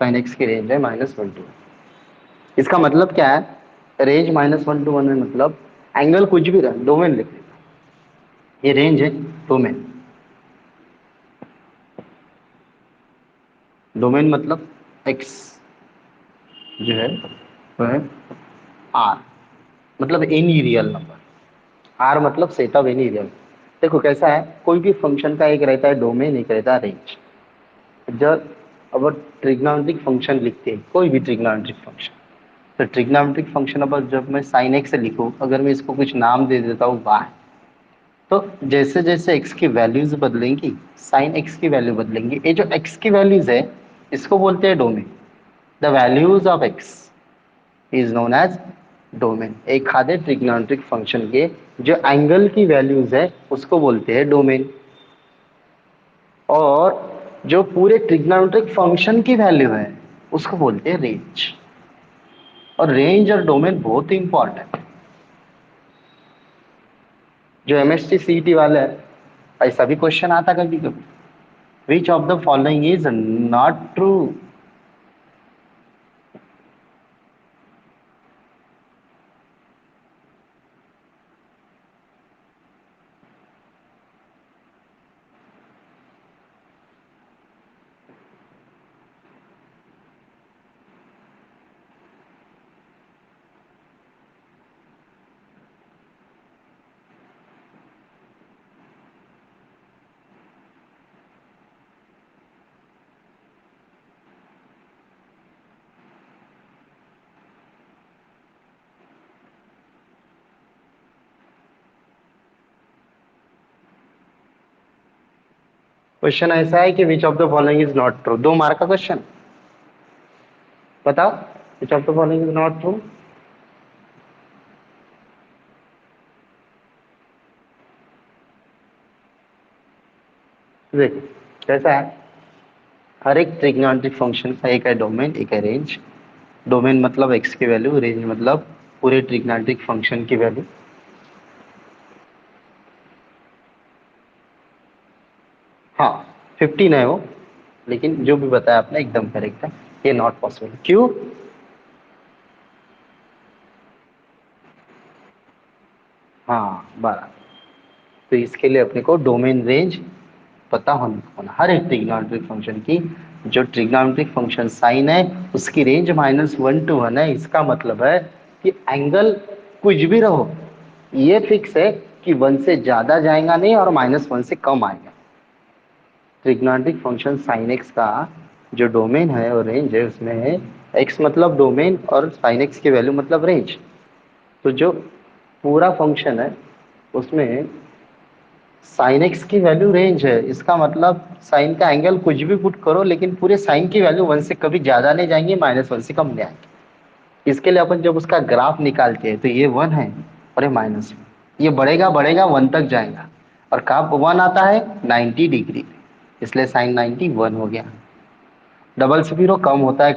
साइन एक्स की रेंज है -1 to 1। इसका मतलब क्या है, रेंज -1 to 1 है, मतलब एंगल कुछ भी रहा, डोमेन लिख, ये रेंज है डोमेन। डोमेन मतलब एक्स जो है वो है आर, मतलब एनी रियल नंबर। आर मतलब सेट ऑफ एनी रियल। देखो कैसा है, कोई भी फंक्शन का एक रहता है डोमेन, एक रहता है रेंज। जब अब ट्रिग्नोमेट्रिक फंक्शन लिखते हैं, कोई भी ट्रिग्नोमेट्रिक फंक्शन, तो ट्रिग्नोमेट्रिक फंक्शन अब जब मैं साइन एक्स लिखूं, अगर मैं इसको कुछ नाम दे देता हूँ वाई, तो जैसे जैसे एक्स की वैल्यूज बदलेंगी, साइन एक्स की वैल्यू बदलेंगी। ये जो एक्स की वैल्यूज है, इसको बोलते हैं domain. The values of x is known as domain. एक आधे ट्रिग्नोमेट्रिक फंक्शन के जो एंगल की वैल्यूज है, उसको बोलते हैं डोमेन। और जो पूरे ट्रिग्नोमेट्रिक फंक्शन की वैल्यू है, उसको बोलते हैं रेंज। और रेंज और डोमेन बहुत ही इंपॉर्टेंट है। जो एमएसटी सीईटी वाले है, ऐसा भी क्वेश्चन आता कभी कभी, which of the following is not true. Question ऐसा है कि which of the following is not true, 2 mark का क्वेश्चन। बताओ, which of the following is not true. देखो कैसा है, हर एक ट्रिग्नोमेट्रिक फंक्शन का एक है डोमेन, एक है रेंज। डोमेन मतलब एक्स की वैल्यू, रेंज मतलब पूरे ट्रिग्नोमेट्रिक फंक्शन की वैल्यू। हाँ, 15 है वो, लेकिन जो भी बताया आपने एकदम करेक्ट है। ये नॉट पॉसिबल, क्यों? हाँ, 12। तो इसके लिए अपने को डोमेन रेंज पता होना, हर एक ट्रिग्नोमेट्रिक फंक्शन की। जो ट्रिग्नोमेट्रिक फंक्शन साइन है, उसकी रेंज -1 to 1 है। इसका मतलब है कि एंगल कुछ भी रहो, ये फिक्स है कि 1 से ज्यादा जाएगा नहीं और -1 से कम आएगा। ट्रिग्नोमेट्रिक फंक्शन साइन एक्स का जो डोमेन है और रेंज है, उसमें है एक्स मतलब डोमेन और साइन एक्स की वैल्यू मतलब रेंज। तो जो पूरा फंक्शन है, उसमें साइन एक्स की वैल्यू रेंज है। इसका मतलब साइन का एंगल कुछ भी पुट करो, लेकिन पूरे साइन की वैल्यू 1 से कभी ज्यादा नहीं जाएंगे, -1 से कम नहीं आएंगे। इसके लिए अपन जब उसका ग्राफ निकालते हैं, तो ये 1 है और ये -1। ये बढ़ेगा बढ़ेगा 1 तक जाएगा, और कब 1 आता है? 90 डिग्री पे, इसलिए साइन 90 1 हो गया। डबल से फिर वो कम होता है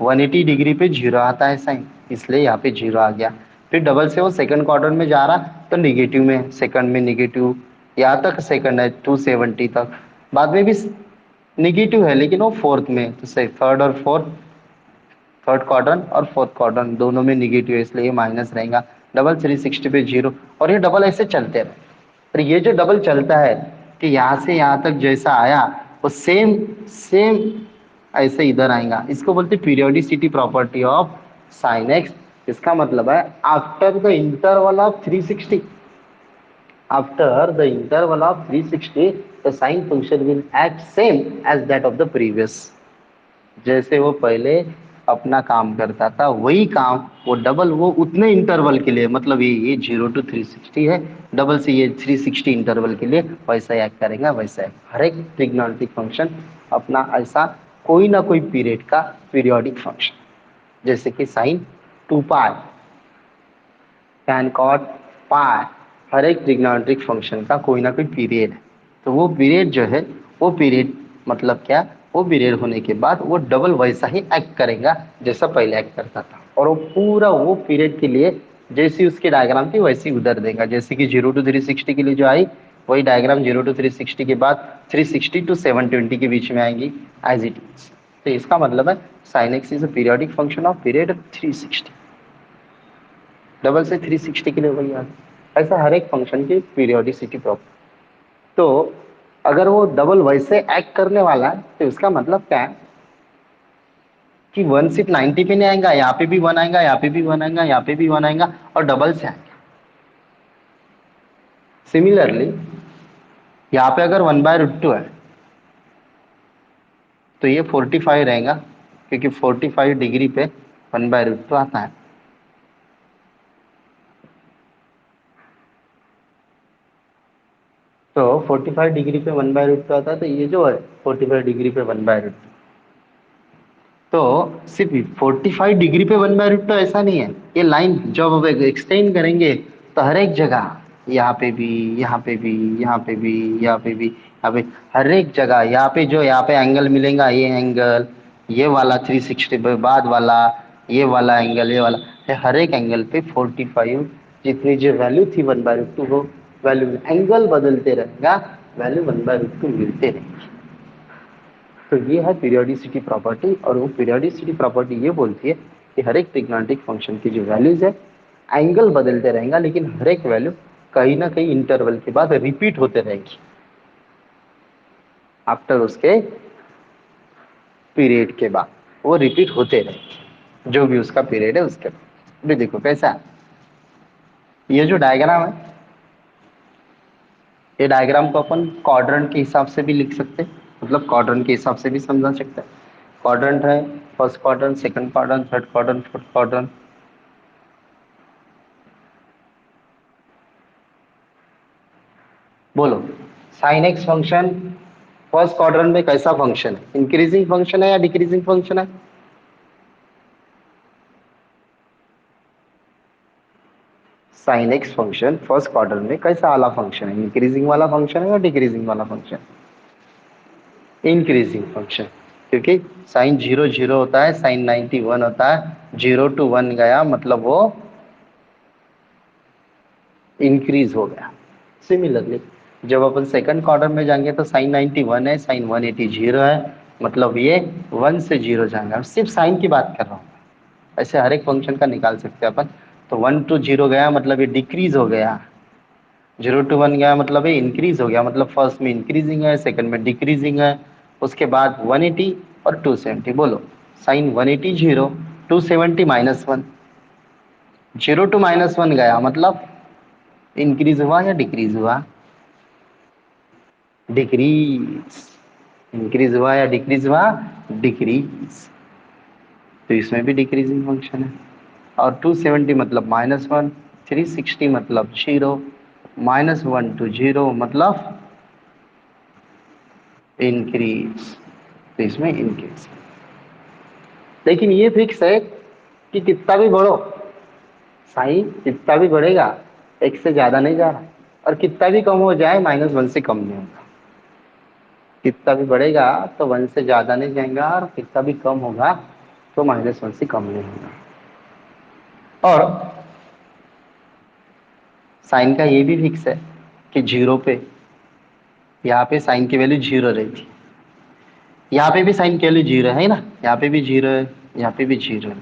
180 डिग्री पे 0 आता है साइन, इसलिए यहाँ पे 0 आ गया। फिर डबल से वो सेकंड क्वार्टर में जा रहा, तो निगेटिव में, सेकंड में निगेटिव, यहाँ तक सेकंड है 270 तक। बाद में भी निगेटिव है, लेकिन वो फोर्थ में, तो से थर्ड और फोर्थ, थर्ड क्वाड्रेंट और फोर्थ क्वाड्रेंट दोनों में निगेटिव है, इसलिए ये माइनस रहेगा। डबल 360 पे 0, और ये डबल ऐसे चलते रहे। और ये जो डबल चलता है कि यहाँ से यहाँ तक जैसा आया, वो सेम सेम ऐसे इधर आएगा। इसको बोलते periodicity property of sine x. इसका मतलब है after the interval of 360, after the interval of 360 the sine function will act same as that of the previous. जैसे वो पहले अपना काम करता था, वही काम वो डबल, वो उतने इंटरवल के लिए, मतलब ये 0 to 360 है, डबल से ये 360 इंटरवल के लिए वैसा ही एक्ट करेगा, वैसा है हर एक ट्रिग्नोमेट्रिक फंक्शन अपना ऐसा कोई ना कोई पीरियड का पीरियोडिक फंक्शन। जैसे कि साइन 2 पाई, tan cot पाई, हर एक ट्रिग्नोमेट्रिक फंक्शन का कोई ना कोई पीरियड है। तो वो पीरियड जो है, वो पीरियड मतलब क्या, वो पीरियड होने के बाद वो डबल वैसा ही एक्ट करेगा जैसा पहले एक्ट करता था, और वो पूरा वो पीरियड के लिए जैसी उसकी डायग्राम थी वैसी उधर देगा। जैसे कि 0 to 360 के लिए जो आई, वही डायग्राम 0 to 360 के बाद 360 to 720 के बीच में आएंगी एज इट इज। तो इसका मतलब है sine x is a periodic function of period 360। Double से 360 के लिए वही याद, ऐसा हर एक फंक्शन की पीरियोडिसिटी प्रॉपर्टी। तो अगर वो डबल वैसे एक्ट करने वाला है तो इसका मतलब क्या है कि वन सिर्फ 90 पे नहीं आएगा, यहाँ पे भी वन आएगा, यहाँ पे भी वन आएगा, यहाँ पे भी वन आएगा और डबल से आएगा। सिमिलरली यहाँ पे अगर 1/√2 है तो ये 45 रहेगा, क्योंकि 45 डिग्री पे 1/√2 आता है। तो 45 डिग्री पे 1/√2 आता है, तो ये जो है 45 डिग्री पे 1/√2। तो सिर्फ 45 डिग्री पे 1/√2 ऐसा नहीं है, ये लाइन जब अब एक्सटेंड करेंगे तो हर एक जगह, यहाँ पे भी, यहाँ पे भी, यहाँ पे भी, यहाँ पे भी, यहाँ पे, हर एक जगह यहाँ पे जो यहाँ पे एंगल मिलेगा, ये एंगल, ये वाला 360 पे बाद वाला, ये वाला एंगल, ये वाला, ये हर एक एंगल पे 45 जितनी जो वैल्यू थी 1/√2 हो, वैल्यू एंगल बदलते रहेगा, वैल्यू 1/√2 मिलते रहेगी। तो ये है पीरियोडिसिटी प्रॉपर्टी, और वो पीरियोडिसिटी प्रॉपर्टी ये बोलती है कि हर एक ट्रिग्नोमेट्रिक फंक्शन की जो वैल्यूज है एंगल बदलते रहेगा, लेकिन हर एक वैल्यू कहीं ना कहीं इंटरवल के बाद रिपीट होते रहेगी आफ्टर उसके पीरियड के बाद, वो रिपीट होते रहेगी जो भी उसका पीरियड है उसके बाद। अभी देखो कैसा है, ये जो डायग्राम है, ये डायग्राम को अपन क्वाड्रेंट के हिसाब से भी लिख सकते हैं, मतलब क्वाड्रेंट के हिसाब से भी समझा सकते हैं। क्वाड्रेंट है first quadrant, second quadrant, third quadrant, fourth quadrant. बोलो, sine x function first quadrant में कैसा फंक्शन है, इंक्रीजिंग फंक्शन है या डिक्रीजिंग फंक्शन है? Sine x function first quadrant में कैसा वाला फंक्शन है, इंक्रीजिंग वाला फंक्शन है या डिक्रीजिंग वाला फंक्शन? इंक्रीजिंग फंक्शन, क्योंकि साइन 0 0 होता है, साइन 91 होता है, 0 to 1 गया मतलब वो इंक्रीज हो गया। सिमिलरली जब अपन सेकंड क्वार्टर में जाएंगे तो साइन 91 है, साइन 180 जीरो है, मतलब ये 1 से 0 जाएगा। सिर्फ साइन की बात कर रहा हूँ, ऐसे हर एक फंक्शन का निकाल सकते हैं अपन। तो 1 to 0 गया मतलब ये डिक्रीज हो गया, 0 to 1 गया मतलब ये इंक्रीज हो गया, मतलब फर्स्ट में इंक्रीजिंग है, सेकंड में डिक्रीजिंग है, उसके बाद 180 और 270। बोलो, साइन 180 जीरो, 270 -1, 0 to -1 गया मतलब इंक्रीज हुआ या डिक्रीज हुआ? डिक्रीज। इंक्रीज हुआ या डिक्रीज हुआ? डिक्रीज। तो इसमें भी डिक्रीजिंग फंक्शन है। और 270 मतलब -1, 360 मतलब 0, -1 to 0 मतलब इंक्रीज। तो इसमें इंक्रीज, लेकिन ये फिक्स है कि कितना भी बढ़ो, साइन कितना भी बढ़ेगा एक से ज्यादा नहीं जा रहा, और कितना भी कम हो जाए -1 से कम नहीं होगा। कितना भी बढ़ेगा तो 1 से ज्यादा नहीं जाएगा, और कितना भी कम होगा तो -1 से कम नहीं होगा। और साइन का ये भी फिक्स है कि 0 पे, यहाँ पे साइन की वैल्यू 0 रहती, यहाँ पे भी साइन की वैल्यू 0 है ना, यहाँ पे भी 0 है, यहाँ पे भी 0 है।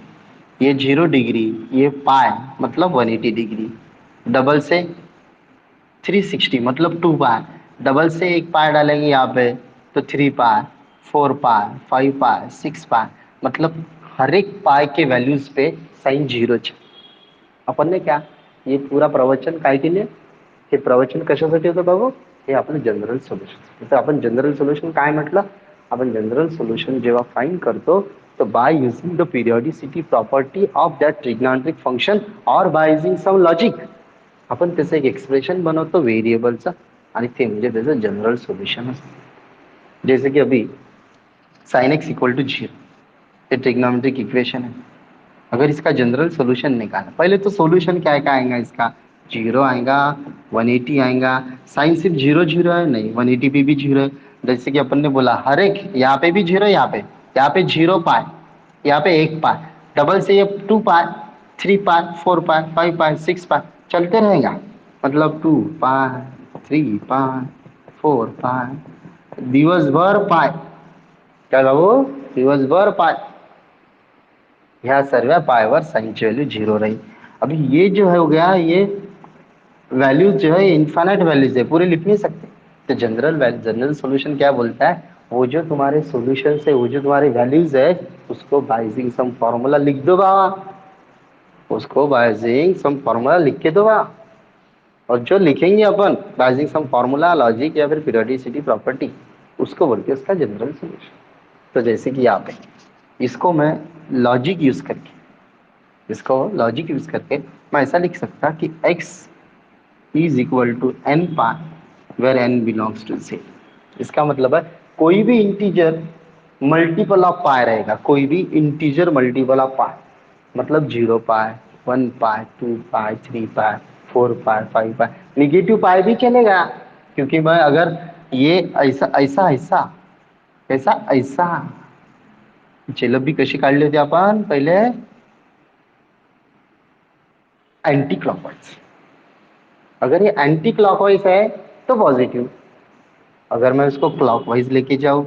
ये 0 डिग्री, ये पाए मतलब 180 डिग्री, डबल से 360 मतलब 2 पाए, डबल से एक पाए डालेंगे यहाँ पे तो 3 पाए, 4 पाए, 5 पाए, 6 पाए, मतलब हर एक पाए के वैल्यूज पे साइन 0 चे। आपण ने क्या, ये पूरा प्रवचन काय केले, हे प्रवचन कशासाठी होतं बाबू, हे आपलं जनरल सोल्युशन. तर आपण जनरल सोल्युशन काय म्हटलं, आपण जनरल सोल्युशन जेव्हा फाइंड करतो तो by using the periodicity property of that trigonometric function और बाय युजिंग सम लॉजिक आपण त्याचं एक एक्सप्रेशन बनवतो व्हेरिएबलचं, आणि ते म्हणजे त्याचं जनरल सोल्युशन असतं. जैसे की अभी साइन एक्स इक्वल टू 0, ये ट्रिग्नोमेट्रिक इक्वेशन है। अगर इसका जनरल सोल्यूशन निकालना, पहले तो सोल्यूशन क्या क्या आएगा इसका, 0 आएगा, 180 आएगा, साइन सिर्फ 0 0 है नहीं, 180 पे भी 0 है। जैसे कि अपन ने बोला हर एक यहाँ पे भी 0, यहाँ पे 0 पाए, यहाँ पे 1 पाए, डबल से ये 2 पाए, 3 पाए, 4 पाए, 5 पाए, 6 पाए चलते रहेगा, मतलब 2 पाए, थ्री पाय, फोर पाय, दिवसभर पाय. काय भाऊ, दिवसभर पाय. ह्या सर्व पायवर साइनची व्हॅल्यू झिरो राहील. अभी ये जो है हो गया, ये वैल्यूज जो है इन्फानाइट वैल्यूज है, पूरे लिख नहीं सकते. तो जनरल सॉल्यूशन क्या बोलता है, वो जो तुम्हारे सॉल्यूशन है, वो जो तुम्हारे वैल्यूज है, उसको बाइजिंग सम फॉर्मूला लिख दो बा. उसको बाइजिंग सम फॉर्मूला लिख के दो बा. और जो लिखेंगे अपन बाइजिंग सम फॉर्मूला, लॉजिक या फिर पीरियोडिसिटी प्रॉपर्टी, उसको बोलते हैं उसका जनरल सॉल्यूशन. तो जैसे कि यहाँ पे इसको मैं लॉजिक यूज करके इसको लॉजिक यूज करके मैं ऐसा लिख सकता कि x is equal to n pi where n belongs to z. इसका मतलब है कोई भी इंटीजर मल्टीपल ऑफ पाई रहेगा, कोई भी इंटीजर मल्टीपल ऑफ पाई, मतलब 0 पाई, 1 पाई, 2 पाई, 3 पाई, 4 पाई, 5 पाई, निगेटिव पाई भी चलेगा. क्योंकि मैं अगर ये ऐसा ऐसा ऐसा ऐसा ऐसा भी कशी काढली होती आपण पहिले, एंटी क्लॉकवाइज. अगर ये एंटी क्लॉकवाइज है तो पॉजिटिव. अगर मैं उसको क्लॉकवाइज लेके जाऊ,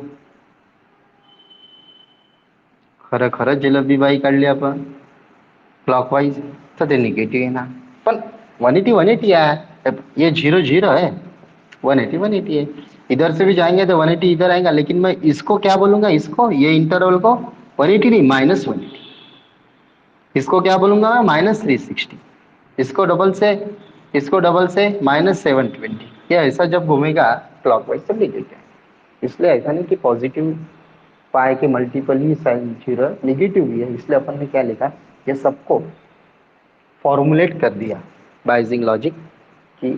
खरं खरं जलबी बाई काढली आपण क्लॉकवाइज, तर ते निगेटिव्ह येणार. पण 180 है, ये 0 0 है, 180 है. इधर से भी जाएंगे तो 180 इधर आएगा, लेकिन मैं इसको क्या बोलूंगा, इसको ये इंटरवल को 180 नहीं, -180. इसको क्या बोलूंगा मैं, -360. इसको डबल से इसको डबल से -720. ये ऐसा जब घूमेगा क्लॉकवाइज तब निगेटिव. इसलिए ऐसा नहीं कि पॉजिटिव पाई के मल्टीपल ही साइन जीरो निगेटिव भी है. इसलिए अपन ने क्या लिखा, ये सबको फॉर्मुलेट कर दिया बाइजिंग लॉजिक कि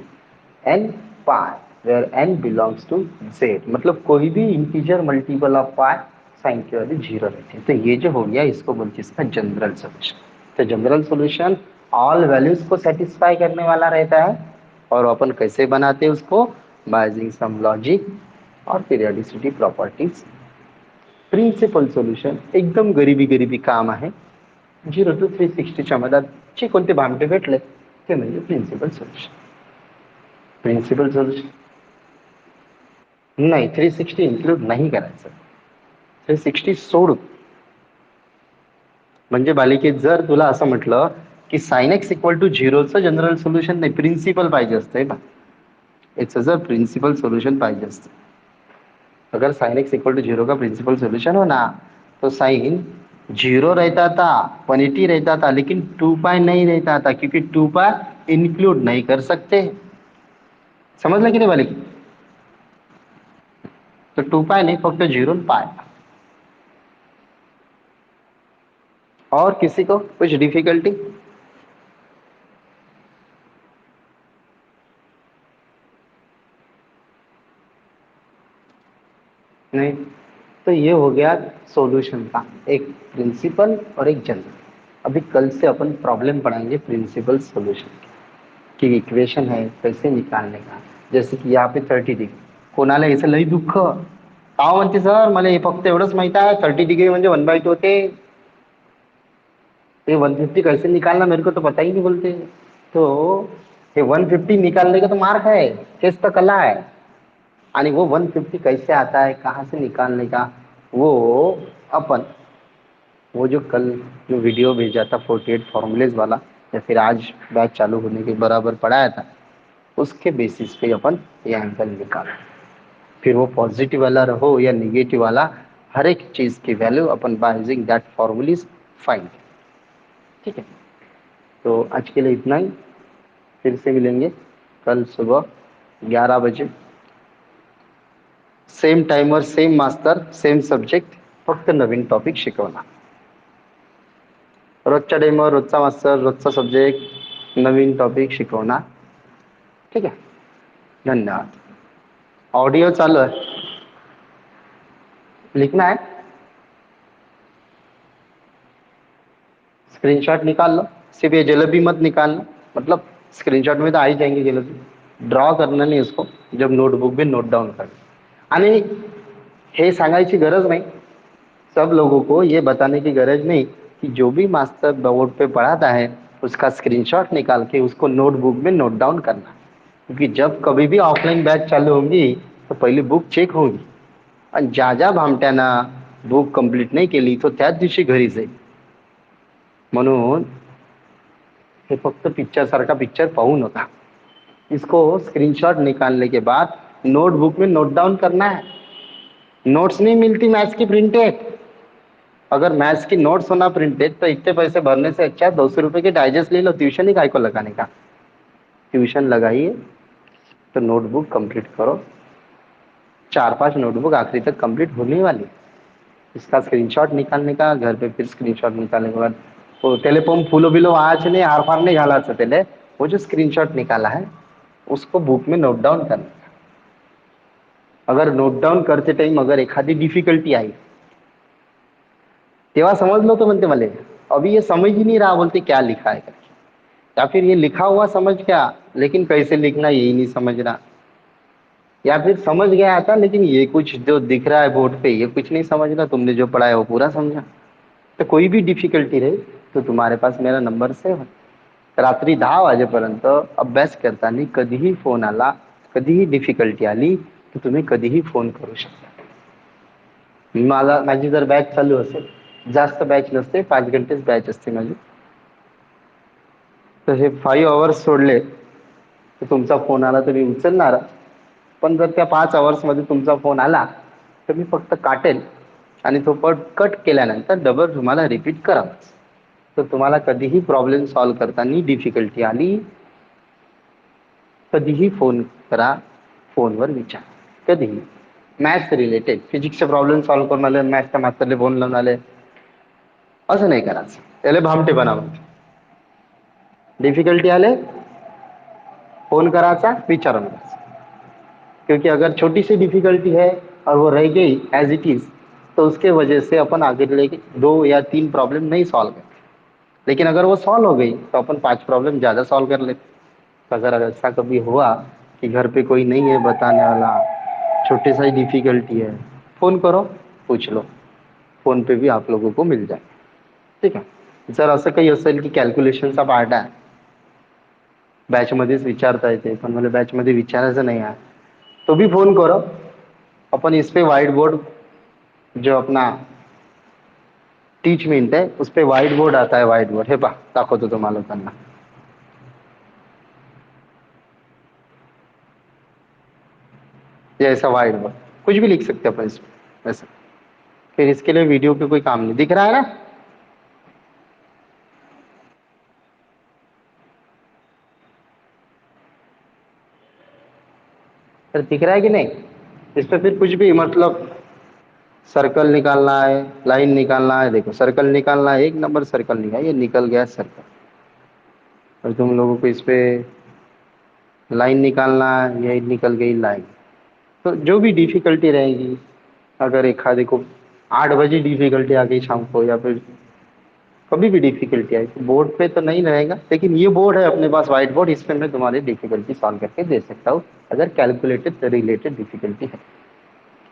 n pi where n belongs to z, मतलब कोई भी integer multiple of pi sine की वैल्यू जीरो रहती है. तो ये जो हो गया, इसको बोलते हैं इसका जनरल सोल्यूशन. तो जनरल सोल्यूशन ऑल वैल्यूज को सेटिस्फाई करने वाला रहता है. और अपन कैसे बनाते हैं उसको, बाइजिंग सम लॉजिक और पीरियोडिसिटी प्रॉपर्टीज. प्रिन्सिपल सोल्यूशन एकदम गरिबी गरिबी काम आहे. 0 to 360च्या मधात जे कोणते भामटे भेटले ते म्हणजे प्रिन्सिपल सोल्यूशन. प्रिन्सिपल सोल्यूशन नाही, 360 इन्क्लूड नाही करायचं. 360 सोडून, म्हणजे बालिकेत जर तुला असं म्हटलं की साइन एक्स इक्वल टू झिरोचं जनरल सोल्युशन नाही, प्रिन्सिपल पाहिजे असतंय बा. याचं जर प्रिन्सिपल सोल्यूशन पाहिजे असतं, अगर sine x equal to zero का प्रिंसिपल सोल्यूशन हो ना, तो साइन जीरो रहता था, 180 रहता था, लेकिन 2 पाई नहीं रहता था, क्योंकि 2 पाई इंक्लूड नहीं कर सकते. समझलं की नाही बालिक. तो 2 पाई नहीं, फक्त 0 पाई. और किसी को कुछ डिफिकल्टी? नहीं. तो ये हो गया सॉल्यूशन का, एक प्रिंसिपल और एक जनरल. अभी कल से अपन प्रॉब्लम पढ़ाएंगे प्रिंसिपल सॉल्यूशन की इक्वेशन है कैसे निकालने का. जैसे की यहाँ पे 30 डिग्री, कोणाला याचं लई दुःख, का म्हणते सर मला हे फक्त एवढंच माहित आहे 30 डिग्री म्हणजे 1/2 होते, ये 150 कैसे निकालना मेरे को तो पता ही नहीं बोलते. तो ये 150 निकालने का तो मार्क है, चेस तो कला है. आणि वो 150 कैसे आता है, कहाँ से निकालने का, वो अपन वो जो कल जो वीडियो भेजा था 48 फॉर्मूलेज वाला, या फिर आज बैच चालू होने के बराबर पढ़ाया था, उसके बेसिस पे अपन ये एंगल निकाला. फिर वो पॉजिटिव वाला रहो या निगेटिव वाला, हर एक चीज की value upon by using that formulae find. ठीक है. तो आज के लिए इतना ही. फिर से मिलेंगे कल सुबह 11 बजे, सेम टाइमवर सेम मास्तर सेम सब्जेक्ट, फक्त नवीन टॉपिक शिकवणार. रोजच्या टाइमवर रोजचा मास्तर रोजचा सब्जेक्ट नवीन टॉपिक शिकवणार. ठीक आहे. धन्यवाद. ऑडियो चालू है, लिखना है, स्क्रीनशॉट निकाल लो. सिर्फ ये जलेबी मत निकालना, मतलब स्क्रीनशॉट में तो आ ही जाएंगे जलेबी, ड्रॉ करना नहीं उसको, जब नोटबुक में नोट डाउन कर. आणि हे सांगायची गरज नहीं, सब लोगों को ये बताने की गरज नहीं कि जो भी मास्टर बोर्ड पे पढ़ाता है उसका स्क्रीनशॉट निकाल के उसको नोटबुक में नोट डाउन करना. क्योंकि जब कभी भी ऑफलाईन बॅच चालू होगी तर पहिली बुक चेक होगी आणि ज्या ज्या भामट्यानं बुक कंप्लीट नाही केली तो त्याच दिवशी घरी जाईल. म्हणून हे फक्त पिक्चर सारखा पिक्चर पाहू नका. इसको स्क्रीनशॉट निकालने के बाद नोटबुक में नोट डाउन करना है. नोट्स नहीं मिलती मैथ्स की प्रिंटेड. अगर मैथ्स की नोट्स होना प्रिंटेड तो इतने पैसे भरने से अच्छा 200 रुपए की डाइजेस्ट ले लो. ट्यूशन ही काय को लगाने का. ट्यूशन लगाइए तो नोटबुक कंप्लीट करो. 4-5 नोटबुक आखिरी तक कंप्लीट होने वाली. इसका स्क्रीनशॉट निकालने का घर पे फिर स्क्रीनशॉट निकालने के बाद वो टेलीफोन फुलो बिलो आज नहीं आर पार नहीं घालायचं त्याले. वो जो स्क्रीनशॉट निकाला है उसको बुक में नोट डाउन करना. अगर नोट डाउन करते टाइम अगर एखादी डिफिकल्टी आई तेव्हा समझ लो तो म्हणते मला अभी ये समझ ही नहीं रहा बोलते क्या लिखा है करके. या फिर ये लिखा हुआ समझ गया लेकिन कैसे लिखना यही नहीं समझ रहा. या फिर समझ गया था लेकिन ये कुछ जो दिख रहा है बोर्ड पे ये कुछ नहीं समझ रहा. तुमने जो पढ़ा है वो पूरा समझा. तर कोई भी डिफिकल्टी रही तो तुम्हारे पास मेरा नंबर सेव्ह आहे. रात्री 10 वाजेपर्यंत अभ्यास करताना कधीही फोन आला, कधीही डिफिकल्टी आली तर तुम्ही कधीही फोन करू शकता. मला माझी जर बॅच चालू असेल, जास्त बॅच नसते, 5 घंटेच बॅच असते माझी. तर हे 5 आवर्स सोडले तर तुमचा फोन आला तर मी उचलणार. पण जर त्या 5 आवर्समध्ये तुमचा फोन आला तर मी फक्त काटेल आणि तो कट केल्यानंतर डबल तुम्हाला रिपीट करा. तर तुम्हाला कधीही प्रॉब्लेम सॉल्व्ह करताना डिफिकल्टी आली कधीही फोन करा. फोनवर विचार कधीही. मॅथ्स रिलेटेड फिजिक्सचे प्रॉब्लेम सॉल्व्ह करून आले मॅथ्सच्या मास्तरले फोन लावून आले असं नाही करायचं. त्याला भामटेपणा म्हणते. डिफिकल्टी आले फोन करायचा विचारून घ्यायचा. क्योंकि अगर छोटी सी डिफिकल्टी है और वो रह गई एज इट इज तो उसके वजह से अपन आगे लेके 2 या 3 प्रॉब्लम नहीं सॉल्व करते. लेकिन अगर वो सॉल्व हो गई तो अपन 5 प्रॉब्लम ज्यादा सॉल्व कर लेते. अगर ऐसा कभी हुआ कि घर पे कोई नहीं है बताने वाला, छोटे सा ही डिफिकल्टी है, फोन करो पूछ लो. फोन पे भी आप लोगों को मिल जाए. ठीक आहे. जर असं काही असेल की कॅल्क्युलेशनचा पार्ट आहे बॅच मध्येच विचारता येते पण मला बॅच मध्ये विचारायचं नाही आहे तो भी फोन करो. अपन इस पे व्हाइट बोर्ड जो अपना टीच मिनट है उस पे व्हाइट बोर्ड आता है. व्हाइट बोर्ड हे पहा दाखवतो तुम्हाला त्यांना. ये ऐसा व्हाइट बोर्ड कुछ भी लिख सकते अपन इसमें वैसे. फिर इसके लिए वीडियो पे कोई काम नहीं दिख रहा है ना. तर दिख रहा है कि नहीं. इस पे फिर कुछ भी मतलब सर्कल निकालना है, लाइन निकालना है. देखो सर्कल निकालना है, 1 नंबर सर्कल निकाल. ये निकल गया सर्कल. और तुम लोगों को इस पे लाइन निकालना है, ये निकल गई लाइन. तो जो भी डिफिकल्टी रहेगी अगर एक आधे को 8 बजे डिफिकल्टी आ गई शाम को या फिर कभी भी डिफिकल्टी आई तो बोर्ड पे तो नहीं रहेगा. लेकिन ये बोर्ड है अपने पास व्हाइट बोर्ड. इस पे मैं तुम्हारी डिफिकल्टी सॉल्व करके दे सकता हूँ अगर कैलकुलेटेड रिलेटेड डिफिकल्टी है.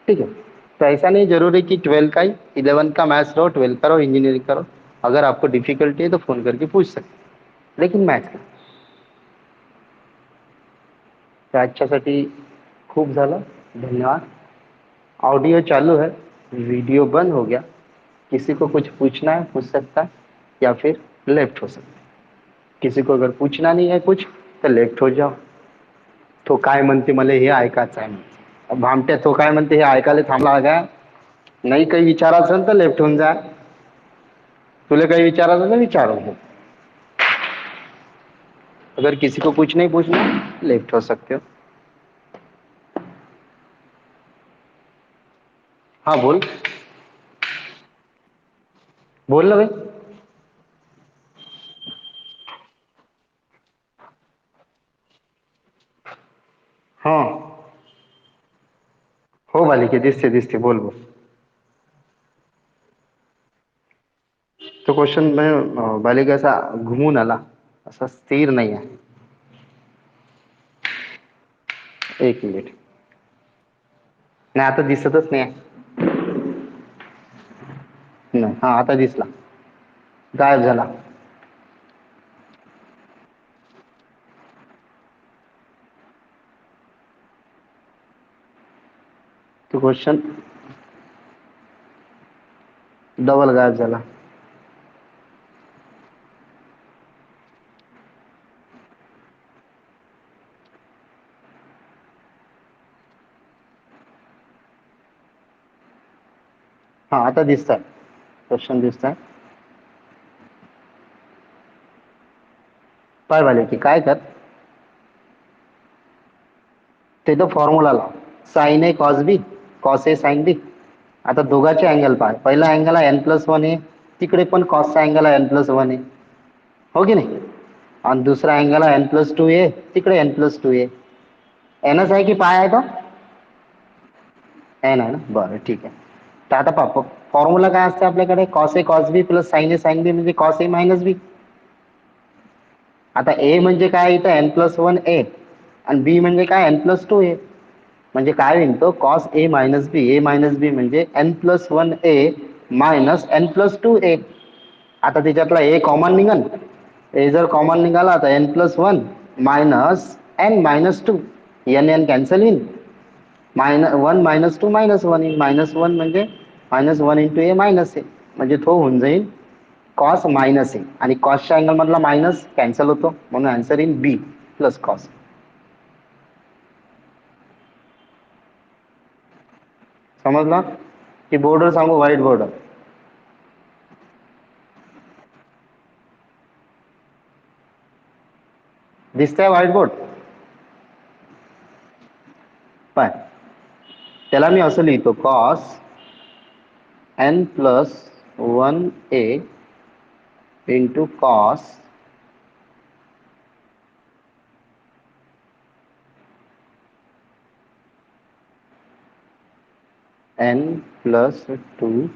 ठीक है. तो ऐसा नहीं जरूरी कि 12 का ही 11 का मैथ्स लो 12 करो इंजीनियरिंग करो. अगर आपको डिफिकल्टी है तो फोन करके पूछ सकते. लेकिन मैथ्स का तर आजच्यासाठी खूप झालं. धन्यवाद. ऑडियो चालू है, वीडियो बंद हो गया. किसी को कुछ पूछना है पूछ सकता है या फिर लेफ्ट हो सकता है. किसी को अगर पूछना नहीं है कुछ तर लेफ्ट हो जाओ. तो काय म्हणते मला हे ऐकायचं आहे. भामट्या तो काय म्हणते हे ऐकायला थांबला का. नाही काही विचारायचं तर लेफ्ट होऊन जा. तुला काही विचारायचं तर विचारून घे. अगर किसी को कुछ नहीं पूछना लेफ्ट हो सकते हो. हाँ बोल. बोल ना भाई. हाँ हो बालिके दिसते दिसते बोल बोल. तो क्वेश्चन में बालिका असा घुमून आला असा स्थिर नाही आहे. 1 मिनिट. नाही आता दिसतच नाही. नाही हा आता दिसला. गायब झाला. तो क्वेश्चन डबल गायब झाला. हा आता दिसत आहे. क्वेश्चन दिसत आहे. काय झाले की काय कर, ते तो फॉर्म्युला लाव. Sign A cos B, cos A sine B. आता दोघांचे अँगल पाय. पहिला अँगल आहे n+1 आहे, तिकडे पण कॉसचा अँगल आहे n+1 आहे, हो की नाही. आणि दुसरा अँगल आहे n+2 आहे, तिकडे n+2 आहे. एनच आहे की पाय आहे तो? एन आहे ना, बरं ठीक आहे. तर आता पहा, फॉर्म्युला काय असते आपल्याकडे, cos A cos B plus sign A sine B म्हणजे कॉस ए मायनस बी. आता ए म्हणजे काय, इथं n+1 ए आणि बी म्हणजे काय n+2 ए. म्हणजे काय होईल तो, cos A minus B, A minus B म्हणजे n+1 ए मायनस n+2 ए. आता त्याच्यातला ए कॉमन निघन, ए जर कॉमन निघाला तर n+1 minus n-2, N N cancel होईल. -1 -2 -1 येईल. -1 म्हणजे -1 इंटू ए मायनस ए, म्हणजे तो होऊन जाईल कॉस मायनस ए. आणि कॉसच्या अँगल मधला मायनस कॅन्सल होतो, म्हणून आन्सर येईल बी प्लस कॉस. समजला की बोर्डवर सांगू, व्हाईट बोर्ड दिसतंय, व्हाईट बोर्ड पाय. त्याला मी असं लिहितो, कॉस n+1 ए इंटू कॉस n+2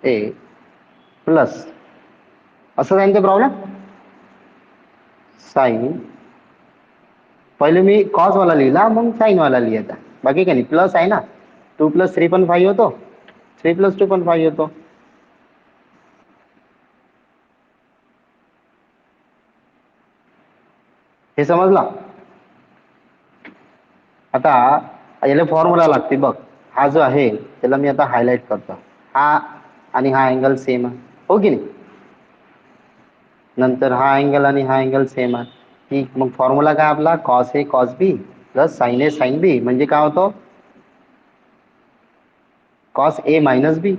ए प्लस, असं जाईल ते प्रॉब्लेम. साइन, पहिले मी कॉस वाला लिहिला, मग साइन वाला लिहायचा, बाकी काही नाही. प्लस आहे ना, 2+3 पण 5 होतो, 3+2 पण 5 होतो. हे समजला. आता याला फॉर्म्युला लागते बघ. हा जो आहे त्याला मी आता हायलाइट करतो. हा आणि हा अँगल सेम आहे, हो की नाही. नंतर हा अँगल आणि हा अँगल सेम आहे, ठीक. मग फॉर्म्युला काय आपला, cos A cos B plus sign A sine B म्हणजे काय होतो, cos A minus B.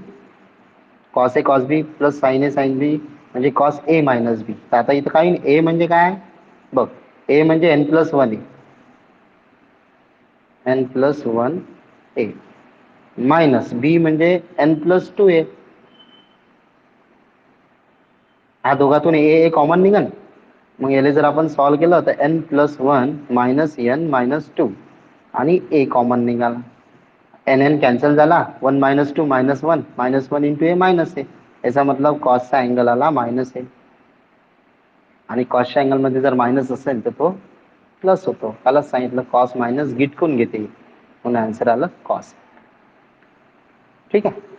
Cos A cos B plus sign A sine B म्हणजे कॉस ए मायनस बी. तर आता इथं काय, ए म्हणजे काय बघ, ए म्हणजे n+1 ए, n+1 ए मायनस बी म्हणजे n+2 ए. हा दोघातून ए कॉमन निघन, मग याला जर आपण सॉल्व्ह केलं तर n+1 मायनस n -2 आणि ए कॉमन निघाला. एन एन कॅन्सल झाला, 1 -2 -1 -1 इंटू ए मायनस ए. याचा मतलब कॉसचा अँगल आला मायनस ए, आणि कॉसच्या अँगल मध्ये जर मायनस असेल तर तो प्लस होतो. कालच सांगितलं, कॉस मायनस गिटकून घेते, म्हणून आन्सर आलं कॉस. ठीक आहे.